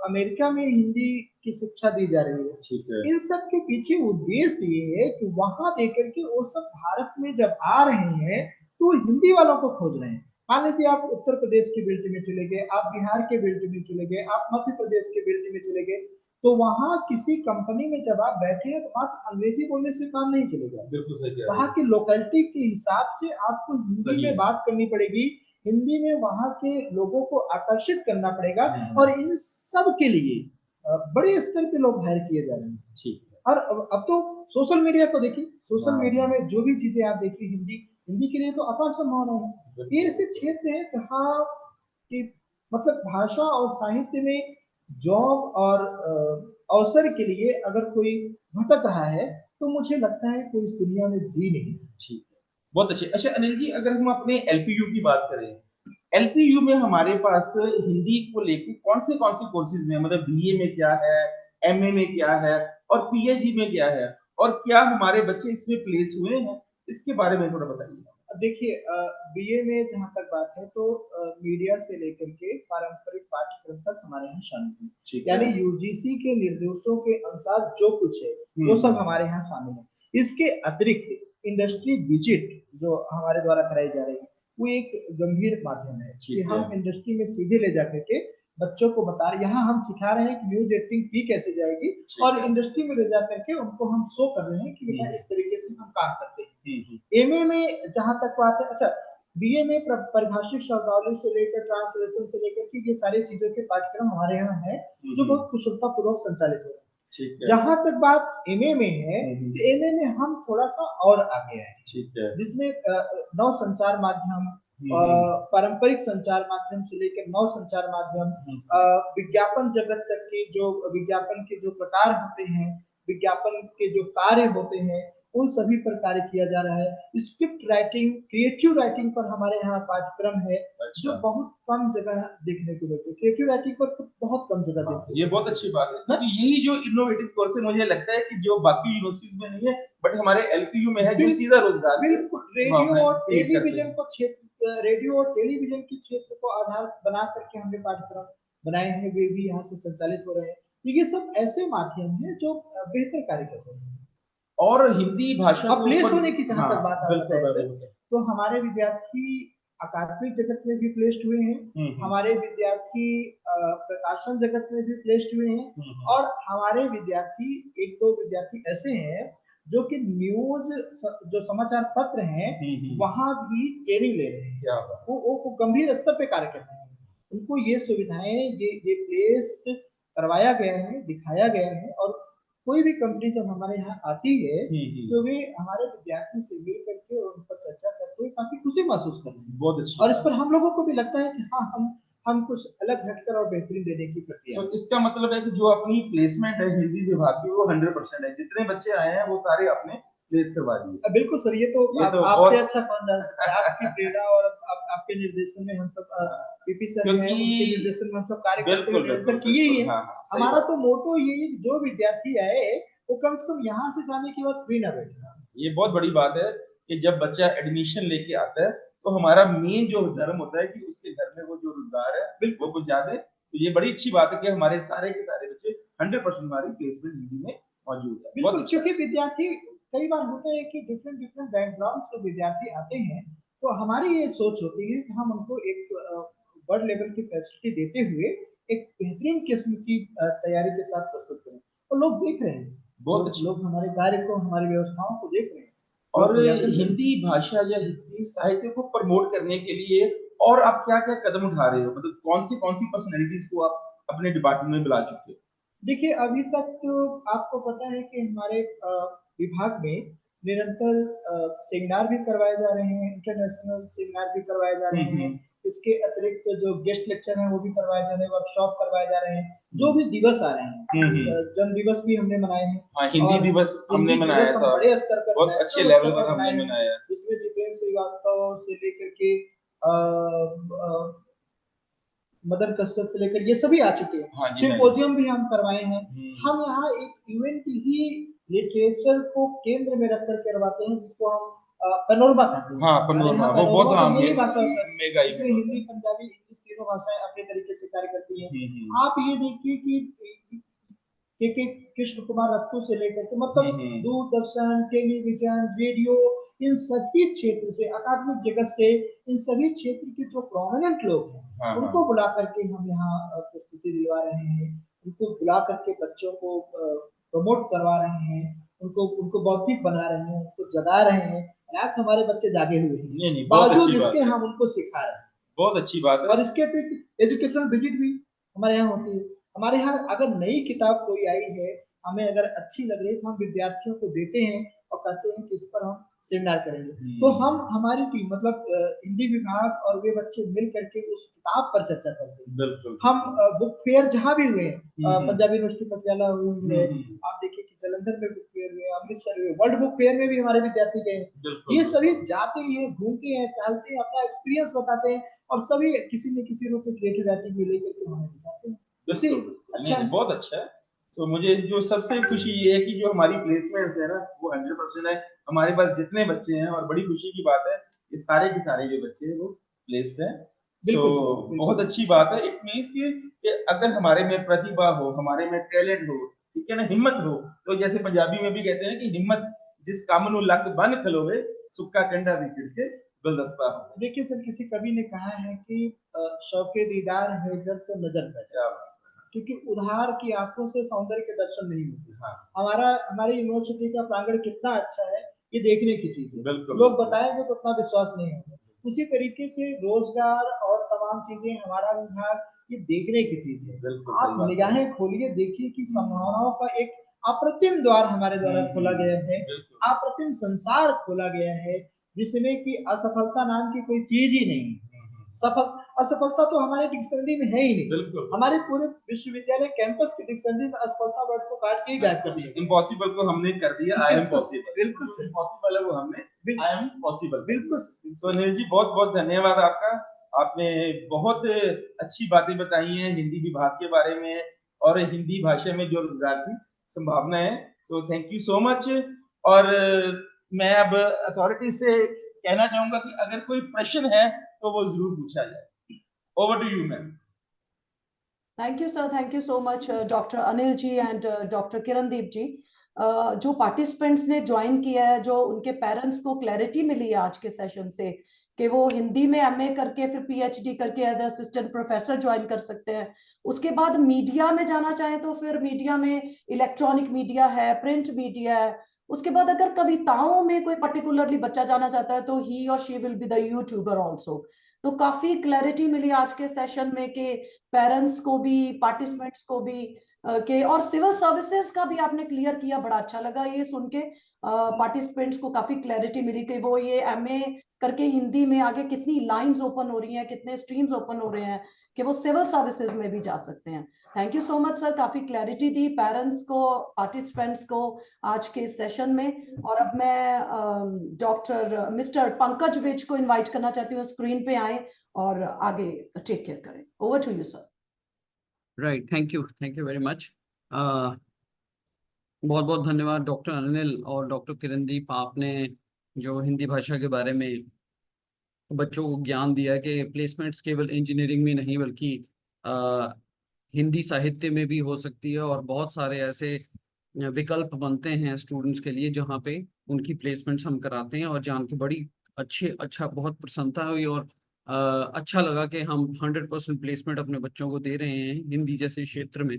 अमेरिका में हिंदी की शिक्षा दी जा रही है। ठीक है। इन सब के पीछे उद्देश्य ये है कि वहां देकर के वो सब भारत में जब आ रहे हैं तो हिंदी वालों को खोज रहे हैं। मान लीजिए आप उत्तर प्रदेश के बेल्ट में चले गए, आप बिहार के बेल्ट में चले गए, आप मध्य प्रदेश के बेल्ट में चले गए, तो वहां किसी कंपनी में जब आप बैठे हैं तो मात्र अंग्रेजी बोलने से काम नहीं चलेगा। बिल्कुल सही। वहां की लोकेलिटी के हिसाब से आपको हिंदी में बात करनी पड़ेगी, हिंदी में वहां के लोगों को आकर्षित करना पड़ेगा। और इन सब के लिए बड़े स्तर पे लोग हायर किए जा रहे हैं। ठीक है। और अब तो सोशल मीडिया को देखिए, सोशल मीडिया में जो भी चीजें आप देखिए, हिंदी के लिए तो अपार संभावना है। ये ऐसे क्षेत्र है जहाँ की मतलब भाषा और साहित्य में जॉब और अवसर के लिए अगर कोई भटक रहा है तो मुझे लगता है कोई इस दुनिया में जी नहीं। ठीक है, बहुत अच्छे। अच्छा अनिल जी, अगर हम अपने एलपीयू की बात करें, एलपीयू में हमारे पास हिंदी को लेके कौन से कोर्सेज में, मतलब बीए में क्या है, एमए में क्या है और पीएचडी में क्या है, और क्या हमारे बच्चे इसमें प्लेस हुए हैं, इसके बारे में थोड़ा बताइए। देखिए, बीए में जहाँ तक बात है तो मीडिया से लेकर के पारंपरिक पाठ्यक्रम तक हमारे यहाँ शामिल है। यानी यूजीसी के निर्देशों के अनुसार जो कुछ है वो सब हमारे यहाँ शामिल है। इसके अतिरिक्त इंडस्ट्री विजिट जो हमारे द्वारा कराई जा रही है वो एक गंभीर माध्यम है कि हम इंडस्ट्री में सीधे ले जाकर के बच्चों को बता रहे, यहाँ हम सिखा रहे हैं कि न्यूज एक्टिंग की कैसे जाएगी, और इंडस्ट्री में ले जाकर के उनको हम शो कर रहे हैं कि बेटा इस तरीके से हम काम करते हैं। एमए में जहां तक बात है, अच्छा बीए में परिभाषिक शब्दावली से लेकर ट्रांसलेशन से लेकर के ये सारी चीजों के पाठ्यक्रम हमारे यहाँ है जो बहुत कुशलता पूर्वक संचालित हो रहे हैं। जहां तक बात एमए में है तो एमए में हम थोड़ा सा और आगे आए, जिसमें नव संचार माध्यम, पारंपरिक संचार माध्यम से लेकर नव संचार माध्यम, विज्ञापन जगत तक के जो विज्ञापन के जो प्रकार होते हैं, विज्ञापन के जो कार्य होते हैं, उन सभी पर कार्य किया जा रहा है। स्क्रिप्ट राइटिंग, क्रिएटिव राइटिंग पर हमारे यहाँ पाठ्यक्रम है, जो बहुत कम जगह देखने को मिलते हैं। क्रिएटिव राइटिंग पर तो बहुत कम जगह देखते हैं। ये बहुत अच्छी बात है, क्योंकि यही जो इनोवेटिव कोर्स है, मुझे लगता है कि जो बाकी यूनिवर्सिटीज में नहीं है, बट हमारे एलपीयू में है, जो सीधा रोजगार बिल्कुल रेडियो और टेलीविजन को क्षेत्र, रेडियो और टेलीविजन के क्षेत्र को आधार बना करके हमने पाठ्यक्रम बनाए हैं, वे भी यहाँ से संचालित हो रहे हैं। तो ये सब ऐसे माध्यम हैं जो बेहतर कार्य कर रहे हैं। और हिंदी भाषा अब प्लेस होने की जहाँ तक बात आता है, तो हमारे विद्यार्थी अकादमिक जगत में भी प्लेस्ड हुए हैं, हमारे विद्यार्थी प्रकाशन जगत में भी प्लेस्ड हुए हैं, और हमारे विद्यार्थी एक दो विद्यार्थी ऐसे हैं जो कि न्यूज जो समाचार पत्र हैं वहां भी ट्रेनिंग ले रहे हैं। वो गंभीर स्तर पे कार्य कर रहे हैं। उनको ये सुविधाएं, ये प्लेस करवाया गया है, दिखाया गया है, और कोई भी कंपनी जब हमारे यहाँ आती है तो वे हमारे विद्यार्थी से मिल करके और उन पर चर्चा करके काफी खुशी महसूस करते हैं। बहुत अच्छी। और इस पर हम लोगों को भी लगता है कि हाँ, हम कुछ अलग हटकर और बेहतरीन देने की प्रक्रिया। तो इसका मतलब है कि जो अपनी प्लेसमेंट है हिंदी विभाग की, वो 100% है। जितने बच्चे आए हैं वो सारे अपने प्लेस करवा दिए। बिल्कुल सर, ये तो आपसे अच्छा कौन जान सकता है। आपकी प्रेरणा और आपके निर्देशन में हम सब पीपी सर हैं, उनके निर्देशन में हम सब कार्य करते किए ही है। हमारा तो मोटो ये है कि जो विद्यार्थी आए वो कम से कम यहाँ से जाने के बाद फ्री ना बैठे। ये बहुत बड़ी बात है कि जब बच्चा एडमिशन लेके आता है तो हमारा मेन जो धर्म होता है कि उसके घर में वो जो रोजगार है वो कुछ ज्यादा है। तो ये बड़ी अच्छी बात है कि हमारे सारे के सारे बच्चे 100% हमारी प्लेसमेंट हिंदी में मौजूद है। बिल्कुल, क्योंकि विद्यार्थी कई बार होता है कि डिफरेंट बैकग्राउंड से विद्यार्थी आते हैं, तो हमारी ये सोच होती है कि हम उनको एक बड़ लेवल की फैसिलिटी देते हुए एक बेहतरीन किस्म की तैयारी के साथ प्रस्तुत करें। और लोग देख रहे हैं, बहुत अच्छे लोग हमारे कार्य को, हमारी व्यवस्थाओं को देख रहे हैं। और हिंदी भाषा या हिंदी साहित्य को प्रमोट करने के लिए और आप क्या-क्या कदम उठा रहे हो? मतलब कौन सी पर्सनैलिटीज को आप अपने डिपार्टमेंट में बुला चुके हो? देखिए, अभी तक तो आपको पता है कि हमारे विभाग में निरंतर सेमिनार भी करवाए जा रहे हैं, इंटरनेशनल सेमिनार भी करवाए जा रहे हैं। इसके अतिरिक्त जो गेस्ट लेक्चर हैं वो भी करवाए जा रहे हैं, वर्कशॉप करवाए जा रहे हैं। जो भी दिवस आ रहे हैं, जन्म दिवस भी हमने मनाए हैं। हाँ, हिंदी दिवस हमने मनाया था, बड़े स्तर पर, बहुत अच्छे लेवल पर हमने मनाया। इसमें जितेंद्र श्रीवास्तव से लेकर के मदन कश्यप से लेकर ये सभी आ चुके हैं। हाँ, सिंपोजियम भी हम करवाए हैं। हम यहाँ एक इवेंट ही लिटरेचर को केंद्र में रखकर करवाते हैं, जिसको हम पैनोरमा कहते हैं। हाँ, पैनोरमा वो बहुत आम है, भाषा मेगा इसमें हिंदी, पंजाबी, इंग्लिश तीनों भाषाएं अपने तरीके से कार्य करती हैं। आप ये देखिए कि के कृष्ण कुमार रत्तू से लेकर के मतलब दूरदर्शन, टेलीविजन, रेडियो, इन सभी क्षेत्र से, अकादमिक जगत से, इन सभी क्षेत्र के जो प्रोमिनेंट लोग हैं उनको बुला करके हम यहाँ प्रस्तुति दिलवा रहे हैं। उनको बुला करके बच्चों को प्रमोट करवा रहे हैं, उनको बौद्धिक बना रहे हैं, उनको जगा रहे हैं। आज हमारे बच्चे जागे हुए हैं, बावजूद इसके हम उनको सिखा रहे हैं। बहुत अच्छी बात है। और इसके अतिरिक्त एजुकेशनल विजिट भी हमारे यहाँ होती है। हमारे यहाँ अगर नई किताब कोई आई है, हमें अगर अच्छी लग रही है, तो हम विद्यार्थियों को देते हैं और कहते हैं कि इस पर हम सेमिनार करेंगे। तो हम, हमारी टीम मतलब हिंदी विभाग और वे बच्चे मिल करके उस किताब पर चर्चा करते हैं। बिल्कुल। हम बुक फेयर जहाँ भी हुए, पंजाबी यूनिवर्सिटी पटियाला हुए, आप देखिए कि जलंधर में बुक फेयर हुए, अमृतसर हुए, वर्ल्ड बुक फेयर में भी हमारे विद्यार्थी गए। ये सभी जाते हैं, घूमते हैं, टहलते हैं, अपना एक्सपीरियंस बताते हैं, और सभी किसी न किसी रूप में क्रिएटिव राइटिंग भी लेकर के हमें दिखाते हैं। अच्छा, बहुत अच्छा है। तो मुझे जो सबसे खुशी ये है कि जो हमारी प्लेसमेंट्स है ना वो 100% है। हमारे पास जितने बच्चे हैं, और बड़ी खुशी की बात है, ये सारे के सारे जो बच्चे हैं वो प्लेस्ड हैं। बहुत अच्छी बात है। इट मीन्स कि अगर हमारे में प्रतिभा हो, हमारे में टैलेंट हो, ठीक है ना, हिम्मत हो, तो जैसे पंजाबी में भी कहते हैं कि हिम्मत जिस काम नु लक बन खलोवे, सुक्का कंडा भी गिरके गुलदस्ता हो। देखिए सर, किसी कवि ने कहा है कि शौके दीदार है जब तो नजर बैठा, क्योंकि उधार की आंखों से सौंदर्य के दर्शन नहीं होते। हमारी यूनिवर्सिटी का प्रांगण कितना अच्छा है ये देखने की चीज है। लोग बताएंगे तो उतना विश्वास नहीं होगा। उसी तरीके से रोजगार और तमाम चीजें हमारा विभाग ये देखने की चीज है। आप निगाहें खोलिए, देखिए कि संभावनाओं का एक अप्रतिम द्वार हमारे द्वारा खोला गया है, अप्रतिम संसार खोला गया है। जिसमें कि असफलता नाम की कोई चीज ही नहीं। असफलता तो हमारे डिक्शनरी में है ही नहीं। बिल्कुल। हमारे पूरे विश्वविद्यालय कैंपस की डिक्शनरी में असफलता वर्ड को काट के ही गायब कर दिया। इम्पॉसिबल को हमने कर दिया आई एम पॉसिबल। बिल्कुल इम्पॉसिबल है वो हमने आई एम पॉसिबल। बिल्कुल। सो अनिल जी बहुत बहुत धन्यवाद आपका। आपने बहुत अच्छी बातें बताई हैं हिंदी विभाग के बारे में और हिंदी भाषा में जो रोजगार की संभावना है। So thank you so much. और मैं अब अथॉरिटी से कहना चाहूंगा कि अगर कोई प्रश्न है तो वो जरूर पूछा जाए। Over to you ma'am. Thank you sir, thank you so much doctor Anil ji and doctor Kirandeep ji. जो पार्टिसिपेंट्स ने ज्वाइन किया है, जो उनके पेरेंट्स को क्लैरिटी मिली है आज के सेशन से कि वो हिंदी में एमए करके फिर पीएचडी करके एज असिस्टेंट प्रोफेसर ज्वाइन कर सकते हैं। उसके बाद मीडिया में जाना चाहें तो फिर मीडिया में इलेक्ट्रॉनिक मीडिया है, प्रिंट मीडिया है। उसके बाद अगर कविताओं में कोई पर्टिकुलरली बच्चा जाना चाहता है तो ही और she will be the YouTuber also. तो काफी क्लैरिटी मिली आज के सेशन में कि पेरेंट्स को भी, पार्टिसिपेंट्स को भी के, और सिविल सर्विसेज का भी आपने क्लियर किया, बड़ा अच्छा लगा ये सुन के। पार्टिसिपेंट्स को काफी क्लैरिटी मिली कि वो ये एमए करके हिंदी में आगे कितनी लाइंस ओपन हो रही हैं, कितने स्ट्रीम्स ओपन हो रहे हैं कि वो सिविल सर्विसेज में भी जा सकते हैं। Thank you so much sir, काफी क्लैरिटी दी पेरेंट्स को, पार्टिसिपेंट्स को आज के सेशन में। और अब मैं डॉक्टर मिस्टर पंकज विज को इनवाइट करना चाहती हूँ, स्क्रीन पे आए और आगे टेक केयर करें। Over to you sir. Right, thank you very much. बहुत बहुत धन्यवाद डॉक्टर अनिल और डॉक्टर किरणदीप, आपने जो हिंदी भाषा के बारे में बच्चों को ज्ञान दिया कि प्लेसमेंट्स केवल इंजीनियरिंग में नहीं बल्कि हिंदी साहित्य में भी हो सकती है, और बहुत सारे ऐसे विकल्प बनते हैं स्टूडेंट्स के लिए जहाँ पे उनकी प्लेसमेंट्स हम कराते हैं। और जान के बड़ी बहुत प्रसन्नता हुई और अच्छा लगा कि हम 100% प्लेसमेंट अपने बच्चों को दे रहे हैं हिंदी जैसे क्षेत्र में।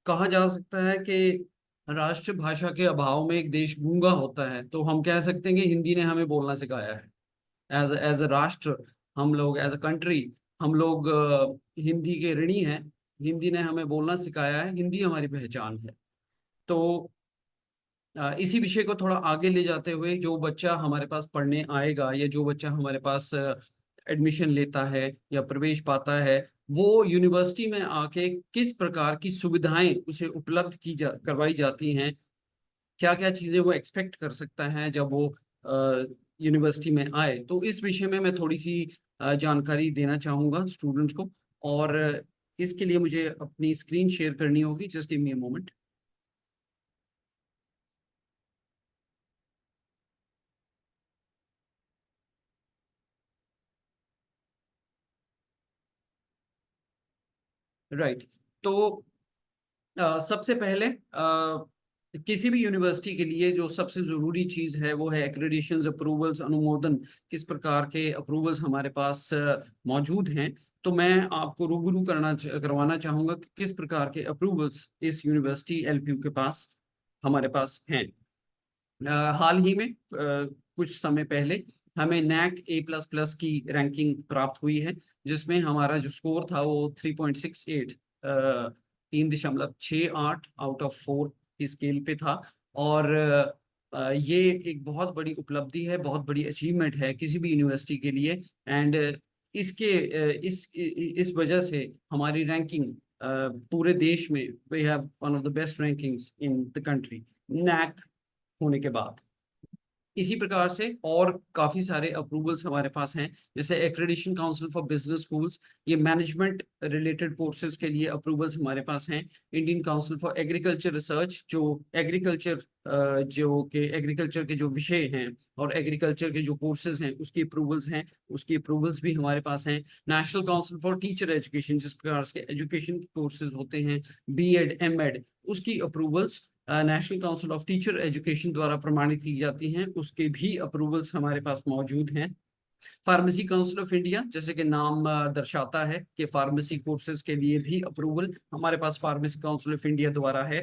कहा जा सकता है कि राष्ट्रभाषा के अभाव में एक देश गूंगा होता है, तो हम कह सकते हैं कि हिंदी ने हमें बोलना सिखाया है। एज अ राष्ट्र हम लोग, एज अ कंट्री हम लोग हिंदी के ऋणी हैं। हिंदी ने हमें बोलना सिखाया है, हिंदी हमारी पहचान है। तो इसी विषय को थोड़ा आगे ले जाते हुए, जो बच्चा हमारे पास पढ़ने आएगा या जो बच्चा हमारे पास एडमिशन लेता है या प्रवेश पाता है, वो यूनिवर्सिटी में आके किस प्रकार की सुविधाएं उसे उपलब्ध करवाई जाती हैं, क्या क्या चीजें वो एक्सपेक्ट कर सकता है जब वो यूनिवर्सिटी में आए, तो इस विषय में मैं थोड़ी सी जानकारी देना चाहूंगा स्टूडेंट्स को। और इसके लिए मुझे अपनी स्क्रीन शेयर करनी होगी। Just give me a moment. Right, तो सबसे पहले किसी भी यूनिवर्सिटी के लिए जो सबसे जरूरी चीज है वो है एक्रेडिशंस, अप्रूवल्स, अनुमोदन। किस प्रकार के अप्रूवल्स हमारे पास मौजूद हैं, तो मैं आपको रूबरू करवाना चाहूंगा कि किस प्रकार के अप्रूवल्स इस यूनिवर्सिटी एलपीयू के पास हमारे पास हैं। हाल ही में कुछ समय पहले हमें नैक A++ की रैंकिंग प्राप्त हुई है, जिसमें हमारा जो स्कोर था वो 3.68 3.68 आउट ऑफ 4 की स्केल पे था। और ये एक बहुत बड़ी उपलब्धि है, बहुत बड़ी अचीवमेंट है किसी भी यूनिवर्सिटी के लिए। एंड इसके इस वजह से हमारी रैंकिंग पूरे देश में, we have one of the best rankings in the country NAAC होने के बाद। इसी प्रकार से और काफी सारे अप्रूवल्स हमारे पास हैं, जैसे accreditation council for business schools, ये मैनेजमेंट रिलेटेड कोर्सेज के लिए अप्रूवल्स हमारे पास हैं। Indian council for agriculture research, जो एग्रीकल्चर के जो विषय हैं और एग्रीकल्चर के जो कोर्सेज हैं उसकी अप्रूवल्स हैं, उसकी अप्रूवल्स भी हमारे पास हैं। National council for teacher education, जिस प्रकार के एजुकेशन के कोर्सेज होते हैं, बीएड, एमएड, उसकी approvals national council of teacher education द्वारा प्रमाणित की जाती हैं, उसके भी अप्रूवल्स हमारे पास मौजूद हैं। फार्मेसी काउंसिल ऑफ इंडिया, जैसे कि नाम दर्शाता है कि फार्मेसी कोर्सेज के लिए भी अप्रूवल हमारे पास फार्मेसी काउंसिल ऑफ इंडिया द्वारा है।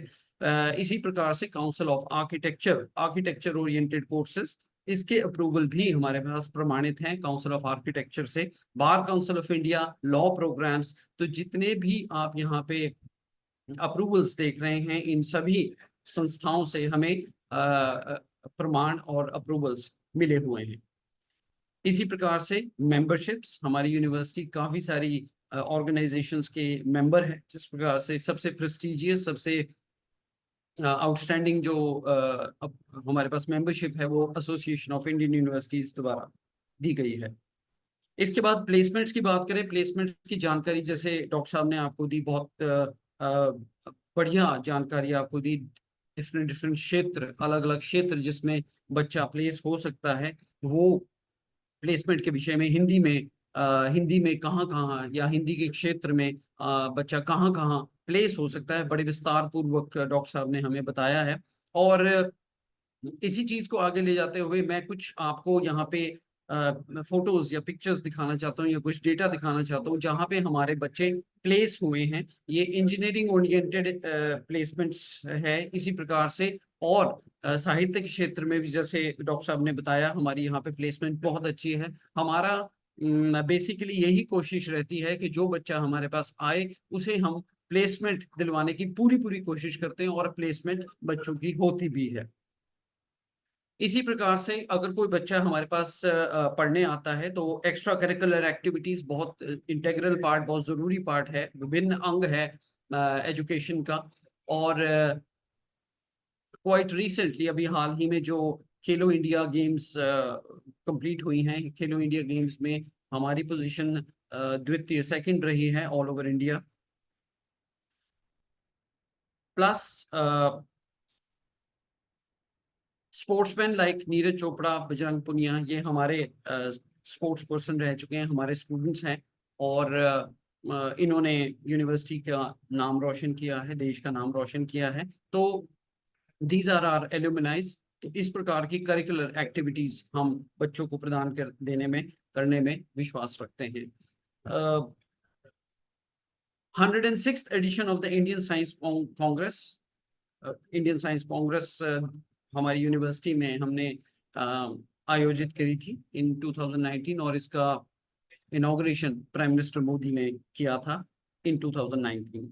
इसी प्रकार से council of architecture oriented courses, इसके अप्रूवल भी हमारे पास प्रमाणित हैं काउंसिल ऑफ आर्किटेक्चर से। Bar council of India, law programmes, तो जितने भी आप यहाँ पे अप्रूवल्स देख रहे हैं, इन सभी संस्थाओं से हमें प्रमाण और अप्रूवल्स मिले हुए हैं। इसी प्रकार से मेंबरशिप्स, हमारी यूनिवर्सिटी काफी सारी ऑर्गेनाइजेशंस के मेंबर है, जिस प्रकार से सबसे प्रेस्टिजियस, सबसे आउटस्टैंडिंग जो अब हमारे पास मेंबरशिप है वो एसोसिएशन ऑफ इंडियन यूनिवर्सिटीज द्वारा दी गई है। इसके बाद प्लेसमेंट्स की बात करें, प्लेसमेंट्स की जानकारी जैसे डॉक्टर साहब ने आपको दी, बहुत बढ़िया जानकारी आपको दी। डिफरेंट डिफरेंट क्षेत्र, अलग अलग क्षेत्र जिसमें बच्चा प्लेस हो सकता है, वो प्लेसमेंट के विषय में हिंदी में कहाँ कहाँ या हिंदी के क्षेत्र में बच्चा कहाँ कहाँ प्लेस हो सकता है, बड़े विस्तार पूर्वक डॉक्टर साहब ने हमें बताया है। और इसी चीज को आगे ले जाते हुए मैं कुछ आपको यहाँ पे फोटोज या पिक्चर्स दिखाना चाहता हूँ या कुछ डेटा दिखाना चाहता हूँ जहाँ पे हमारे बच्चे प्लेस हुए हैं। ये इंजीनियरिंग ओरिएंटेड प्लेसमेंट्स है। इसी प्रकार से और साहित्य के क्षेत्र में भी जैसे डॉक्टर साहब ने बताया, हमारी यहाँ पे प्लेसमेंट बहुत अच्छी है। हमारा बेसिकली यही कोशिश रहती है कि जो बच्चा हमारे पास आए उसे हम प्लेसमेंट दिलवाने की पूरी पूरी कोशिश करते हैं, और प्लेसमेंट बच्चों की होती भी है। इसी प्रकार से अगर कोई बच्चा हमारे पास पढ़ने आता है तो एक्स्ट्रा करिकुलर एक्टिविटीज बहुत इंटेग्रल पार्ट, बहुत जरूरी पार्ट है, विभिन्न अंग है एजुकेशन का। और क्वाइट रिसेंटली, अभी हाल ही में जो खेलो इंडिया गेम्स कंप्लीट हुई हैं, खेलो इंडिया गेम्स में हमारी पोजीशन द्वितीय, सेकंड रही है all over India. Plus sportsman like Neeraj Chopra, Bajrang Punia, ये हमारे स्पोर्ट्स पर्सन रह चुके हैं, हमारे स्टूडेंट्स हैं, और इन्होंने यूनिवर्सिटी का नाम रोशन किया है, देश का नाम रोशन किया है। तो दीज आर आर एल्यूमिनाइज। तो इस प्रकार की करिकुलर एक्टिविटीज हम बच्चों को प्रदान करने में विश्वास रखते हैं। 106th edition of the Indian science congress, Indian science congress हमारी यूनिवर्सिटी में हमने आयोजित करी थी इन 2019, और इसका इनॉग्रेशन प्राइम मिनिस्टर मोदी ने किया था इन 2019।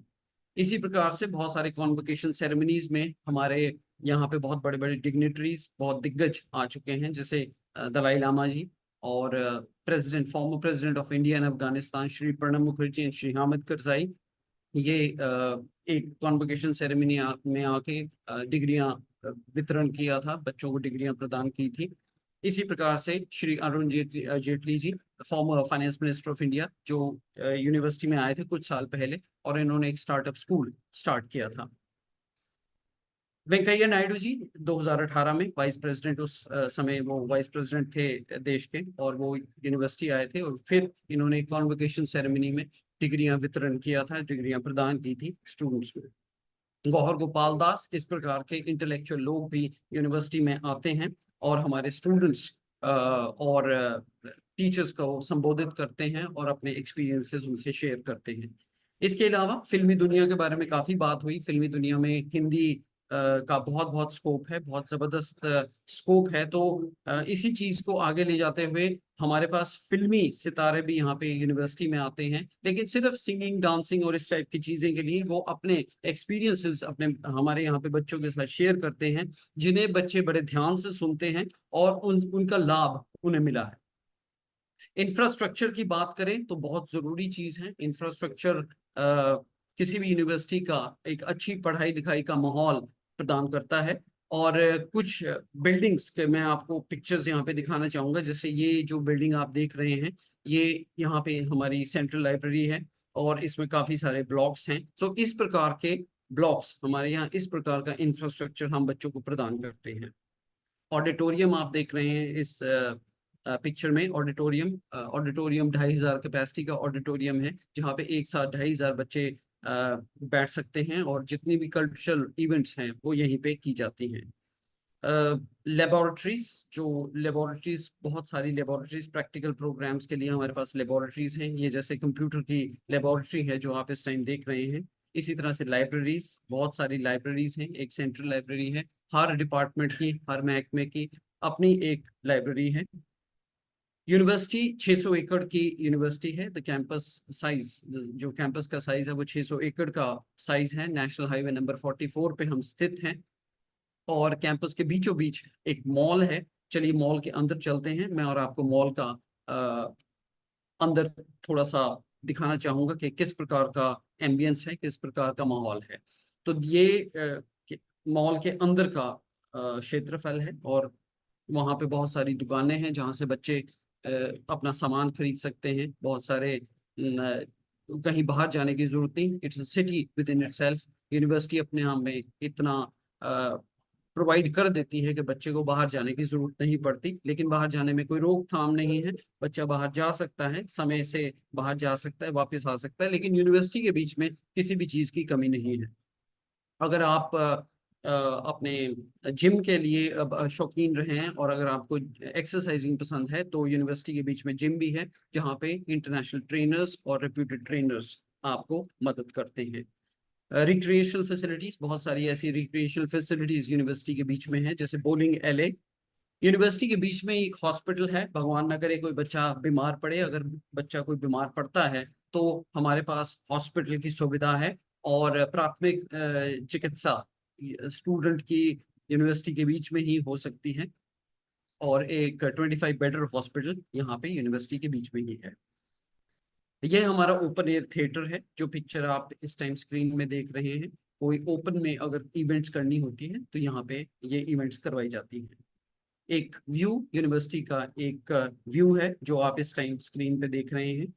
इसी प्रकार से बहुत सारे कॉन्वोकेशन सेरेमनीज में हमारे यहाँ पे बहुत बड़े बड़े डिग्नेटरीज, बहुत दिग्गज आ चुके हैं, जैसे दलाई लामा जी, और former president of India and Afghanistan Shri Pranab Mukherjee and Shri Hamid Karzai. ये एक कॉन्वोकेशन सेरेमनी में आके डिग्रियां वितरण किया था, बच्चों को डिग्रियां प्रदान की थी। इसी प्रकार से Shri Arun Jaitley ji, former finance minister of India, जो यूनिवर्सिटी में आए थे कुछ साल पहले, और इन्होंने एक स्टार्टअप स्कूल स्टार्ट किया था। वेंकैया नायडू जी 2018 में वाइस प्रेसिडेंट, उस समय वो वाइस प्रेसिडेंट थे देश के, और वो यूनिवर्सिटी आए थे, और फिर इन्होंने कॉन्वोकेशन सेरेमनी में डिग्रियां वितरण किया था, डिग्रियां प्रदान की थी स्टूडेंट्स को। गौहर गोपाल दास, इस प्रकार के इंटेलेक्चुअल लोग भी यूनिवर्सिटी में आते हैं और हमारे स्टूडेंट्स और टीचर्स को संबोधित करते हैं और अपने एक्सपीरियंसेस उनसे शेयर करते हैं। इसके अलावा फिल्मी दुनिया के बारे में काफी बात हुई। फिल्मी दुनिया में हिंदी का बहुत बहुत स्कोप है, बहुत जबरदस्त स्कोप है। तो इसी चीज को आगे ले जाते हुए हमारे पास फिल्मी सितारे भी यहाँ पे यूनिवर्सिटी में आते हैं, लेकिन सिर्फ सिंगिंग, डांसिंग और इस टाइप की चीजें के लिए वो अपने एक्सपीरियंसेस अपने हमारे यहाँ पे बच्चों के साथ शेयर करते हैं, जिन्हें बच्चे बड़े ध्यान से सुनते हैं और उनका लाभ उन्हें मिला है। इंफ्रास्ट्रक्चर की बात करें तो बहुत जरूरी चीज है इंफ्रास्ट्रक्चर। किसी भी यूनिवर्सिटी का एक अच्छी पढ़ाई लिखाई का माहौल प्रदान करता है। और कुछ बिल्डिंग्स के मैं आपको पिक्चर्स यहाँ पे दिखाना चाहूंगा। जैसे ये जो बिल्डिंग आप देख रहे हैं, ये यहाँ पे हमारी सेंट्रल लाइब्रेरी है, और इसमें काफी सारे ब्लॉक्स हैं। तो इस प्रकार के ब्लॉक्स हमारे यहाँ, इस प्रकार का इंफ्रास्ट्रक्चर हम बच्चों को प्रदान करते हैं। ऑडिटोरियम आप देख रहे हैं इस पिक्चर में। ऑडिटोरियम 2500 कैपेसिटी का ऑडिटोरियम है, जहाँ पे एक साथ 2500 बच्चे बैठ सकते हैं, और जितनी भी कल्चरल इवेंट्स हैं वो यहीं पे की जाती हैं। लेबोरेटरीज, बहुत सारी लेबोरेटरीज, प्रैक्टिकल प्रोग्राम्स के लिए हमारे पास लेबोरेटरीज हैं। ये जैसे कंप्यूटर की लेबोरेटरी है जो आप इस टाइम देख रहे हैं। इसी तरह से लाइब्रेरीज, बहुत सारी लाइब्रेरीज हैं। एक सेंट्रल लाइब्रेरी है, हर डिपार्टमेंट की, हर महकमे की अपनी एक लाइब्रेरी है। यूनिवर्सिटी 600 एकड़ की यूनिवर्सिटी है। द कैंपस साइज, जो कैंपस का साइज है वो 600 एकड़ का साइज है। नेशनल हाईवे नंबर 44 पे हम स्थित हैं, और कैंपस के बीचों बीच एक मॉल है चलिए मॉल के अंदर चलते हैं, मैं और आपको मॉल का अंदर थोड़ा सा दिखाना चाहूंगा कि किस प्रकार का एम्बियंस है, किस प्रकार का माहौल है। तो ये मॉल के अंदर का क्षेत्रफल है और वहाँ पे बहुत सारी दुकानें हैं जहाँ से बच्चे अपना सामान खरीद सकते हैं। बहुत सारे कहीं बाहर जाने की जरूरत नहीं, it's a city with in itself. University अपने आप में इतना प्रोवाइड कर देती है कि बच्चे को बाहर जाने की जरूरत नहीं पड़ती, लेकिन बाहर जाने में कोई रोकथाम नहीं है। बच्चा बाहर जा सकता है, समय से बाहर जा सकता है, वापस आ सकता है, लेकिन यूनिवर्सिटी के बीच में किसी भी चीज की कमी नहीं है। अगर आप अपने जिम के लिए अब शौकीन रहे हैं और अगर आपको एक्सरसाइजिंग पसंद है तो यूनिवर्सिटी के बीच में जिम भी है, जहाँ पे इंटरनेशनल ट्रेनर्स और रेप्यूटेड ट्रेनर्स आपको मदद करते हैं। रिक्रिएशनल फैसिलिटीज, बहुत सारी ऐसी रिक्रिएशनल फैसिलिटीज यूनिवर्सिटी के बीच में है, जैसे बोलिंग एले। यूनिवर्सिटी के बीच में एक हॉस्पिटल है, भगवान ना करे कोई बच्चा बीमार पड़े, अगर बच्चा कोई बीमार पड़ता है तो हमारे पास हॉस्पिटल की सुविधा है। और प्राथमिक चिकित्सा स्टूडेंट की यूनिवर्सिटी के बीच में ही हो सकती है। और एक 25 बेडर हॉस्पिटल यहाँ पे यूनिवर्सिटी के बीच में ही है। यह हमारा ओपन एयर थिएटर है, जो पिक्चर आप इस टाइम स्क्रीन में देख रहे हैं। कोई ओपन में अगर इवेंट्स करनी होती है तो यहाँ पे ये इवेंट्स करवाई जाती हैं। एक व्यू यूनिवर्सिटी का एक व्यू है जो आप इस टाइम स्क्रीन पे देख रहे हैं।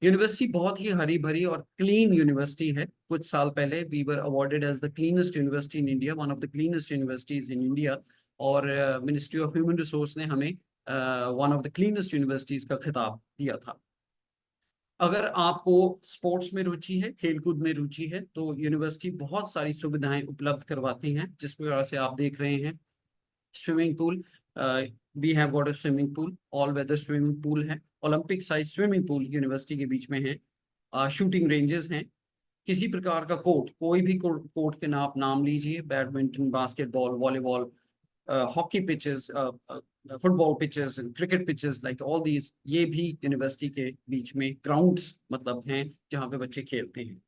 यूनिवर्सिटी बहुत ही हरी भरी और क्लीन यूनिवर्सिटी है। कुछ साल पहले we were awarded as the cleanest university in India, one of the cleanest universities in India. और मिनिस्ट्री ऑफ ह्यूमन रिसोर्स ने हमें वन ऑफ द क्लीनेस्ट यूनिवर्सिटीज का खिताब दिया था। अगर आपको स्पोर्ट्स में रुचि है, खेलकूद में रुचि है, तो यूनिवर्सिटी बहुत सारी सुविधाएं उपलब्ध करवाती हैं, जिस प्रकार से आप देख रहे हैं। Swimming pool, we have got a swimming pool, all weather swimming pool है। Olympic size swimming pool university के बीच में है। शूटिंग रेंजेस हैं। किसी प्रकार का कोर्ट, कोई भी कोर्ट के नाम लीजिए, badminton, basketball, volleyball, hockey pitches, football pitches, cricket pitches, like all these, ये भी यूनिवर्सिटी के बीच में ग्राउंड्स मतलब हैं जहाँ पे बच्चे खेलते हैं।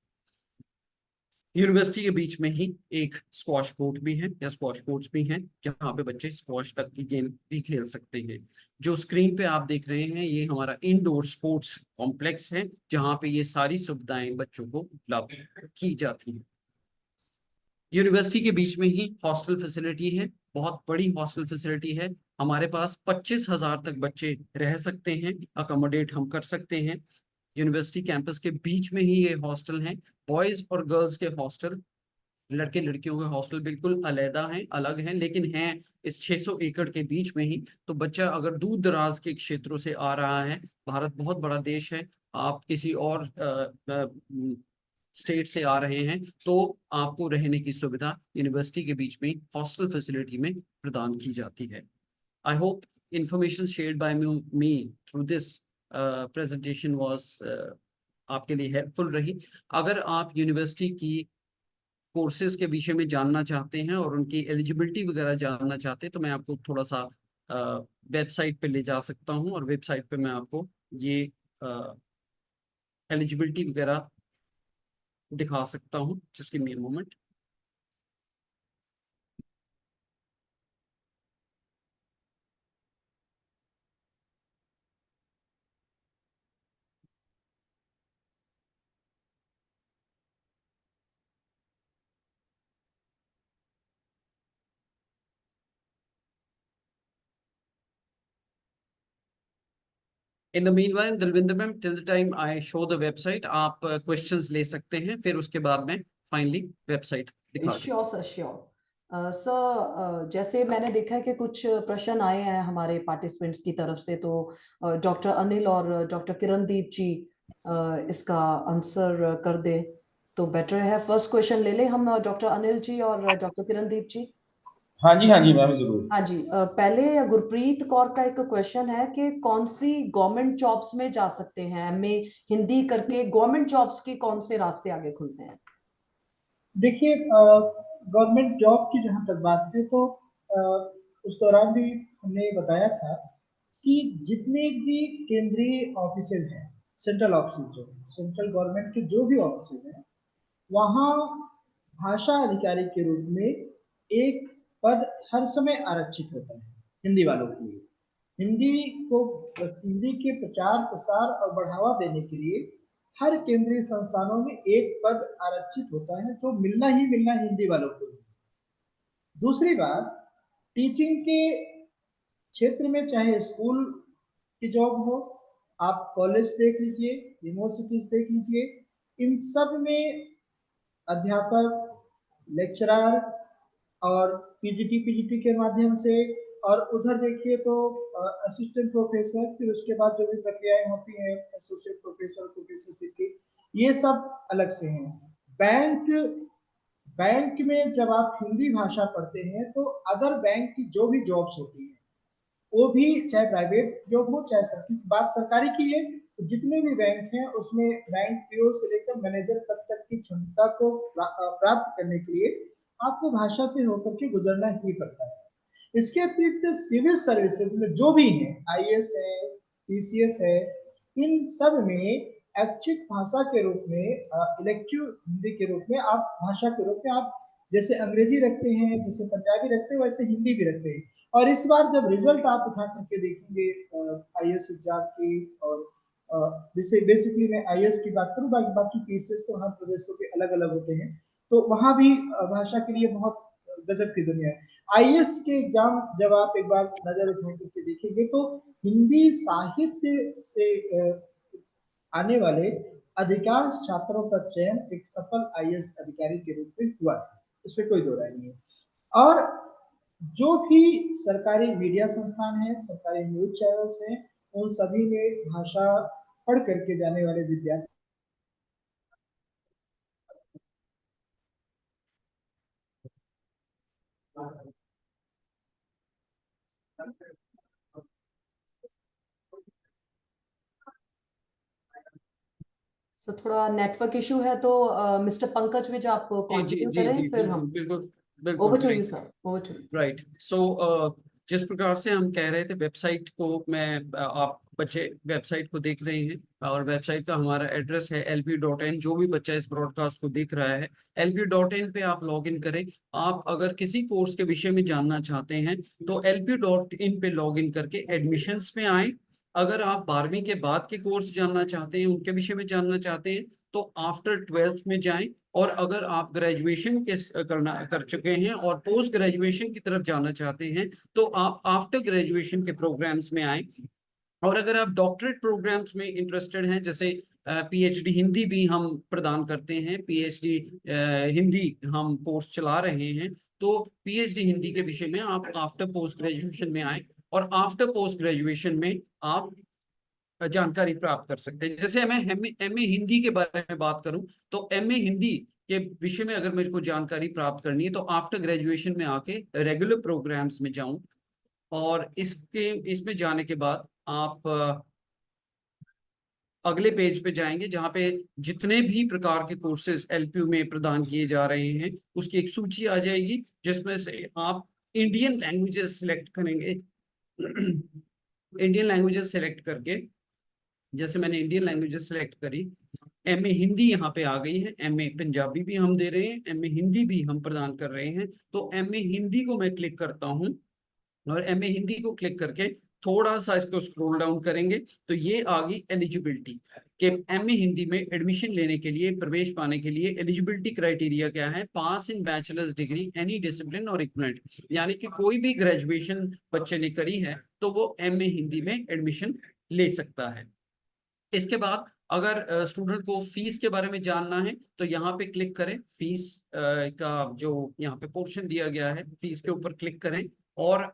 यूनिवर्सिटी के बीच में ही एक स्क्वाश कोर्ट भी है, या स्क्वाश कोर्ट्स भी हैं, जहाँ पे बच्चे स्क्वाश तक की गेम भी खेल सकते हैं। जो स्क्रीन पे आप देख रहे हैं ये हमारा इंडोर स्पोर्ट्स कॉम्प्लेक्स है, जहाँ पे ये सारी सुविधाएं बच्चों को उपलब्ध की जाती हैं। यूनिवर्सिटी के बीच में ही हॉस्टल फैसिलिटी है, बहुत बड़ी हॉस्टल फैसिलिटी है। हमारे पास 25,000 तक बच्चे रह सकते हैं, अकोमोडेट हम कर सकते हैं। यूनिवर्सिटी कैंपस के बीच में ही ये हॉस्टल हैं। बॉयज और गर्ल्स के हॉस्टल, लड़के लड़कियों के हॉस्टल बिल्कुल अलहदा हैं, अलग हैं, लेकिन हैं इस 600 एकड़ के बीच में ही। तो बच्चा अगर दूर दराज के क्षेत्रों से आ रहा है, भारत बहुत बड़ा देश है, आप किसी और स्टेट से आ रहे हैं, तो आपको रहने की सुविधा यूनिवर्सिटी के बीच में हॉस्टल फैसिलिटी में प्रदान की जाती है। I hope information shared by me through this presentation was आपके लिए हेल्पफुल रही। अगर आप यूनिवर्सिटी की कोर्सेज के विषय में जानना चाहते हैं और उनकी एलिजिबिलिटी वगैरह जानना चाहते हैं, तो मैं आपको थोड़ा सा वेबसाइट पे ले जा सकता हूं, और वेबसाइट पे मैं आपको ये एलिजिबिलिटी वगैरह दिखा सकता हूं। Just give me a moment. In the meanwhile Dilwinder ma'am, till the time I show the website, आप क्वेश्चंस ले सकते हैं, फिर उसके बाद में फाइनली वेबसाइट दिखा दूं। Sure sir, sure sir. जैसे मैंने देखा है कि कुछ प्रश्न आए हैं हमारे पार्टिसिपेंट्स की तरफ से, तो डॉक्टर अनिल और डॉक्टर किरणदीप जी इसका आंसर कर दे तो बेटर है। फर्स्ट क्वेश्चन ले ले हम, डॉक्टर अनिल जी और डॉक्टर किरणदीप जी। हाँ जी मैम, जरूर। हाँ जी, पहले गुरप्रीत कौर का एक क्वेश्चन है कि कौन सी गवर्नमेंट जॉब्स में जा सकते हैं, एमए हिंदी करके गवर्नमेंट जॉब्स के कौन से रास्ते आगे खुलते हैं? देखिए, गवर्नमेंट जॉब की जहाँ तक बात है तो उस दौरान भी हमने बताया था कि जितने भी केंद्रीय ऑफिसेज हैं, सेंट्रल ऑफिस जो सेंट्रल गवर्नमेंट के जो भी ऑफिसेज हैं, वहाँ भाषा अधिकारी के रूप में एक पद हर समय आरक्षित होता है। हिंदी वालों के लिए। हिंदी के प्रचार प्रसार और बढ़ावा देने के लिए हर केंद्रीय संस्थानों में एक पद आरक्षित होता है जो मिलना ही मिलना हिंदी वालों को। दूसरी बात, टीचिंग के क्षेत्र में चाहे स्कूल की जॉब हो, आप कॉलेज देख लीजिए, यूनिवर्सिटीज देख लीजिए, इन सब में अध्यापक, लेक्चरर और पीजीटी के माध्यम से, और उधर देखिए तो असिस्टेंट प्रोफेसर, फिर उसके बाद जो भी प्रक्रियाएं होती हैं एसोसिएट प्रोफेसर, प्रोफेसरशिप की, ये सब अलग से हैं। बैंक में जब आप हिंदी भाषा पढ़ते हैं तो अदर बैंक की जो भी जॉब्स होती हैं वो भी, चाहे प्राइवेट जॉब हो चाहे बात सरकारी की है, तो जितने भी बैंक हैं उसमें बैंक पीओ से लेकर मैनेजर तक की क्षमता को प्राप्त करने के लिए आपको भाषा से होकर के गुजरना ही पड़ता है। इसके अतिरिक्त सिविल सर्विसेज में जो भी है, आईएएस है, पीसीएस है, इन सब में ऐच्छिक भाषा के रूप में, इलेक्टिव हिंदी के रूप में, आप भाषा के रूप में आप जैसे अंग्रेजी रखते हैं, जैसे पंजाबी रखते हैं, वैसे हिंदी भी रखते हैं। और इस बार जब रिजल्ट आप उठा करके देखेंगे आईएएस एग्जाम की, और जैसे बेसिकली मैं आईएएस की बात करूं, बाकी पीसीएस तो हर प्रदेशों के अलग अलग होते हैं, तो वहां भी भाषा के लिए बहुत गजब की दुनिया है। आईएएस के एग्जाम जब आप एक बार नजर उठा करके देखेंगे तो हिंदी साहित्य से आने वाले अधिकांश छात्रों का चयन एक सफल आईएएस अधिकारी के रूप में हुआ है, इसमें कोई दो राय नहीं है। और जो भी सरकारी मीडिया संस्थान है, सरकारी न्यूज चैनल्स हैं, उन सभी में भाषा पढ़ करके जाने वाले विद्यार्थी तो थोड़ा नेटवर्क इशू है, तो मिस्टर पंकज विज आप जी कंटिन्यू जी करें, जी फिर हम बिल्कुल बिल्कुल over to you right sir, over to you. Right. So जिस प्रकार से हम कह रहे थे, वेबसाइट को मैं आप बच्चे वेबसाइट को देख रहे हैं, और वेबसाइट का हमारा एड्रेस है lp.in। जो भी बच्चा इस ब्रॉडकास्ट को देख रहा है, lp.in पे आप लॉग इन करें। आप अगर किसी कोर्स के विषय में जानना चाहते हैं तो lp.in पे लॉग इन करके एडमिशंस में आए। अगर आप 12वीं के बाद के कोर्स जानना चाहते हैं, उनके विषय में जानना चाहते हैं, तो आफ्टर 12th में जाएं। और अगर आप ग्रेजुएशन के कर चुके हैं और पोस्ट ग्रेजुएशन की तरफ जाना चाहते हैं, तो आप आफ्टर ग्रेजुएशन के प्रोग्राम्स में आए। और अगर आप डॉक्टरेट प्रोग्राम्स में इंटरेस्टेड हैं, जैसे पीएचडी हिंदी भी हम प्रदान करते हैं, पीएचडी हिंदी हम कोर्स चला रहे हैं, तो पीएचडी हिंदी के विषय में आप आफ्टर पोस्ट ग्रेजुएशन में आए, और आफ्टर पोस्ट ग्रेजुएशन में आप जानकारी प्राप्त कर सकते हैं। जैसे मैं एमए हिंदी के बारे में बात करूं, तो एमए हिंदी के विषय में अगर मेरे को जानकारी प्राप्त करनी है तो आफ्टर ग्रेजुएशन में आके रेगुलर प्रोग्राम्स में जाऊं, और इसमें जाने के बाद आप अगले पेज पे जाएंगे, जहां पे जितने भी प्रकार के कोर्सेज एलपीयू में प्रदान किए जा रहे हैं उसकी एक सूची आ जाएगी, जिसमें से आप इंडियन लैंग्वेजेस सिलेक्ट करेंगे। इंडियन लैंग्वेजेस सिलेक्ट करके, जैसे मैंने इंडियन लैंग्वेजेस सिलेक्ट करी, एमए हिंदी यहाँ पे आ गई है, एमए पंजाबी भी हम दे रहे हैं, एमए हिंदी भी हम प्रदान कर रहे हैं। तो एमए हिंदी को मैं क्लिक करता हूँ, और एमए हिंदी को क्लिक करके थोड़ा सा इसको स्क्रॉल डाउन करेंगे तो ये आ गई एलिजिबिलिटी, कि एमए हिंदी में एडमिशन लेने के लिए, प्रवेश पाने के लिए एलिजिबिलिटी क्राइटेरिया क्या है। पास इन बैचलर्स डिग्री एनी डिसिप्लिन और इक्विवेलेंट, यानी कि कोई भी ग्रेजुएशन बच्चे ने करी है तो वो एमए हिंदी में एडमिशन ले सकता है। इसके बाद अगर स्टूडेंट को फीस के बारे में जानना है तो यहाँ पे क्लिक करें, फीस का जो यहाँ पे पोर्शन दिया गया है, फीस के ऊपर क्लिक करें, और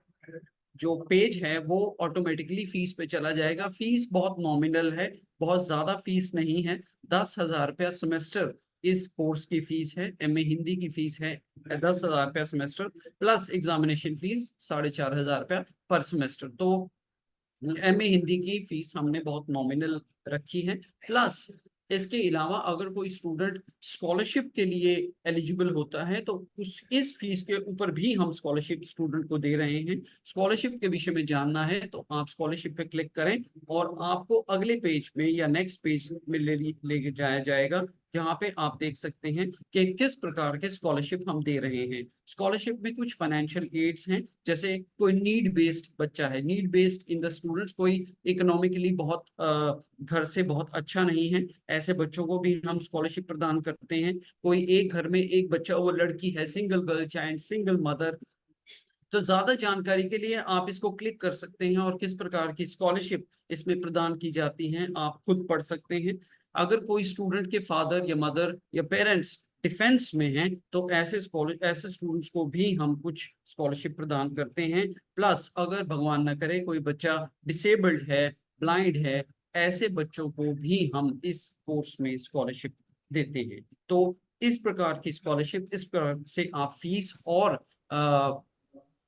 जो पेज है वो ऑटोमेटिकली फीस पे चला जाएगा। फीस बहुत नॉमिनल है, बहुत ज्यादा फीस नहीं है। 10,000 रुपया सेमेस्टर इस कोर्स की फीस है। एमए हिंदी की फीस है 10,000 रुपया सेमेस्टर, प्लस एग्जामिनेशन फीस 4,500 रुपया पर सेमेस्टर। तो एमए हिंदी की फीस हमने बहुत नॉमिनल रखी है। प्लस इसके अलावा अगर कोई स्टूडेंट स्कॉलरशिप के लिए एलिजिबल होता है तो इस फीस के ऊपर भी हम स्कॉलरशिप स्टूडेंट को दे रहे हैं। स्कॉलरशिप के विषय में जानना है तो आप स्कॉलरशिप पे क्लिक करें, और आपको अगले पेज में या नेक्स्ट पेज में ले जाया जाएगा, जहाँ पे आप देख सकते हैं कि किस प्रकार के स्कॉलरशिप हम दे रहे हैं। स्कॉलरशिप में कुछ फाइनेंशियल एड्स हैं, जैसे कोई नीड बेस्ड बच्चा है, need based in the students, कोई इकोनॉमिकली बहुत घर से बहुत अच्छा नहीं है, ऐसे बच्चों को भी हम स्कॉलरशिप प्रदान करते हैं। कोई एक घर में एक बच्चा, वो लड़की है, single girl child, single mother, तो ज्यादा जानकारी के लिए आप इसको क्लिक कर सकते हैं और किस प्रकार की स्कॉलरशिप इसमें प्रदान की जाती हैं आप खुद पढ़ सकते हैं। अगर कोई स्टूडेंट के फादर या मदर या पेरेंट्स डिफेंस में हैं, तो ऐसे स्टूडेंट्स को भी हम कुछ स्कॉलरशिप प्रदान करते हैं। प्लस अगर भगवान न करे कोई बच्चा डिसेबल्ड है, ब्लाइंड है, ऐसे बच्चों को भी हम इस कोर्स में स्कॉलरशिप देते हैं। तो इस प्रकार की स्कॉलरशिप, इस प्रकार से आप फीस और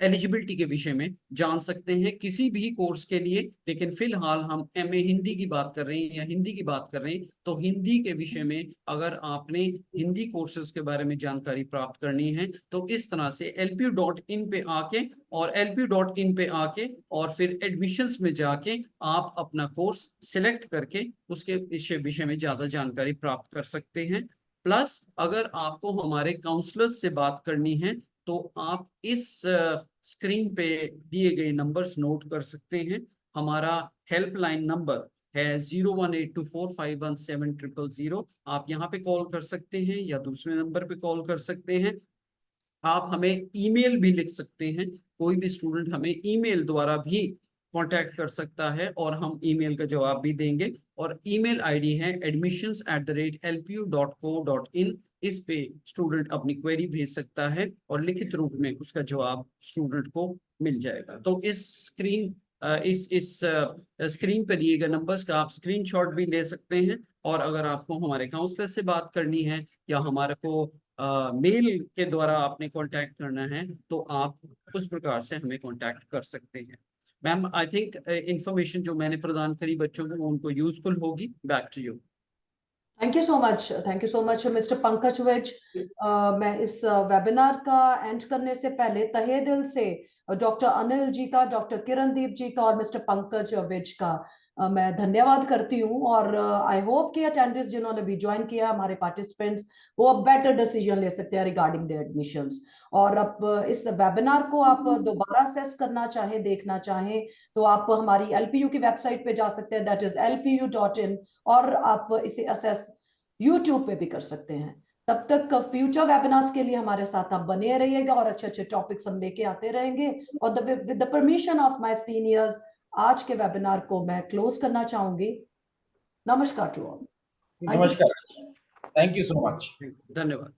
एलिजिबिलिटी के विषय में जान सकते हैं किसी भी कोर्स के लिए। लेकिन फिलहाल हम एमए हिंदी की बात कर रहे हैं या हिंदी की बात कर रहे हैं, तो हिंदी के विषय में अगर आपने हिंदी कोर्सेज के बारे में जानकारी प्राप्त करनी है, तो इस तरह से lpu.in पे आके और lpu.in पे आके और फिर एडमिशंस में जाके आप अपना कोर्स सिलेक्ट करके उसके विषय में ज्यादा जानकारी प्राप्त कर सकते हैं। प्लस अगर आपको हमारे काउंसलर्स से बात करनी है, तो आप इस स्क्रीन पे दिए गए नंबर्स नोट कर सकते हैं। हमारा हेल्पलाइन नंबर है 0182451700। आप यहाँ पे कॉल कर सकते हैं या दूसरे नंबर पे कॉल कर सकते हैं। आप हमें ईमेल भी लिख सकते हैं, कोई भी स्टूडेंट हमें ईमेल द्वारा भी कांटेक्ट कर सकता है और हम ईमेल का जवाब भी देंगे। और ईमेल आईडी है admissions@lpu.co.in। इस पे स्टूडेंट अपनी क्वेरी भेज सकता है और लिखित रूप में उसका जवाब स्टूडेंट को मिल जाएगा। तो इस स्क्रीन पे दिए गए नंबर्स का आप स्क्रीनशॉट भी ले सकते हैं। और अगर आपको हमारे काउंसलर से बात करनी है या हमारे को मेल के द्वारा आपने कांटेक्ट करना है, तो आप उस प्रकार से हमें कांटेक्ट कर सकते हैं। मैम, आई थिंक इंफॉर्मेशन जो मैंने प्रदान करी बच्चों को उनको यूजफुल होगी। Back to you. Thank you so much mister Pankaj Vij. मैं इस वेबिनार का एंड करने से पहले तहे दिल से डॉक्टर अनिल जी का, डॉक्टर किरणदीप जी का और मिस्टर पंकज विज का मैं धन्यवाद करती हूँ। और आई होप कि अटेंडेंस जिन्होंने भी ज्वाइन किया, हमारे पार्टिसिपेंट्स, वो अब बेटर डिसीजन ले सकते हैं रिगार्डिंग द एडमिशंस। और अब इस वेबिनार को आप दोबारा असेस करना चाहें, देखना चाहें, तो आप हमारी LPU की वेबसाइट पे जा सकते हैं, दैट इज lpu.in, और आप इसे असेस YouTube पे भी कर सकते हैं। तब तक फ्यूचर वेबिनार्स के लिए हमारे साथ आप बने रहिएगा और अच्छे अच्छे टॉपिक्स हम लेके आते रहेंगे। और with the permission of my seniors, आज के वेबिनार को मैं क्लोज करना चाहूंगी। नमस्कार टू ऑल। नमस्कार, थैंक यू सो मच। धन्यवाद।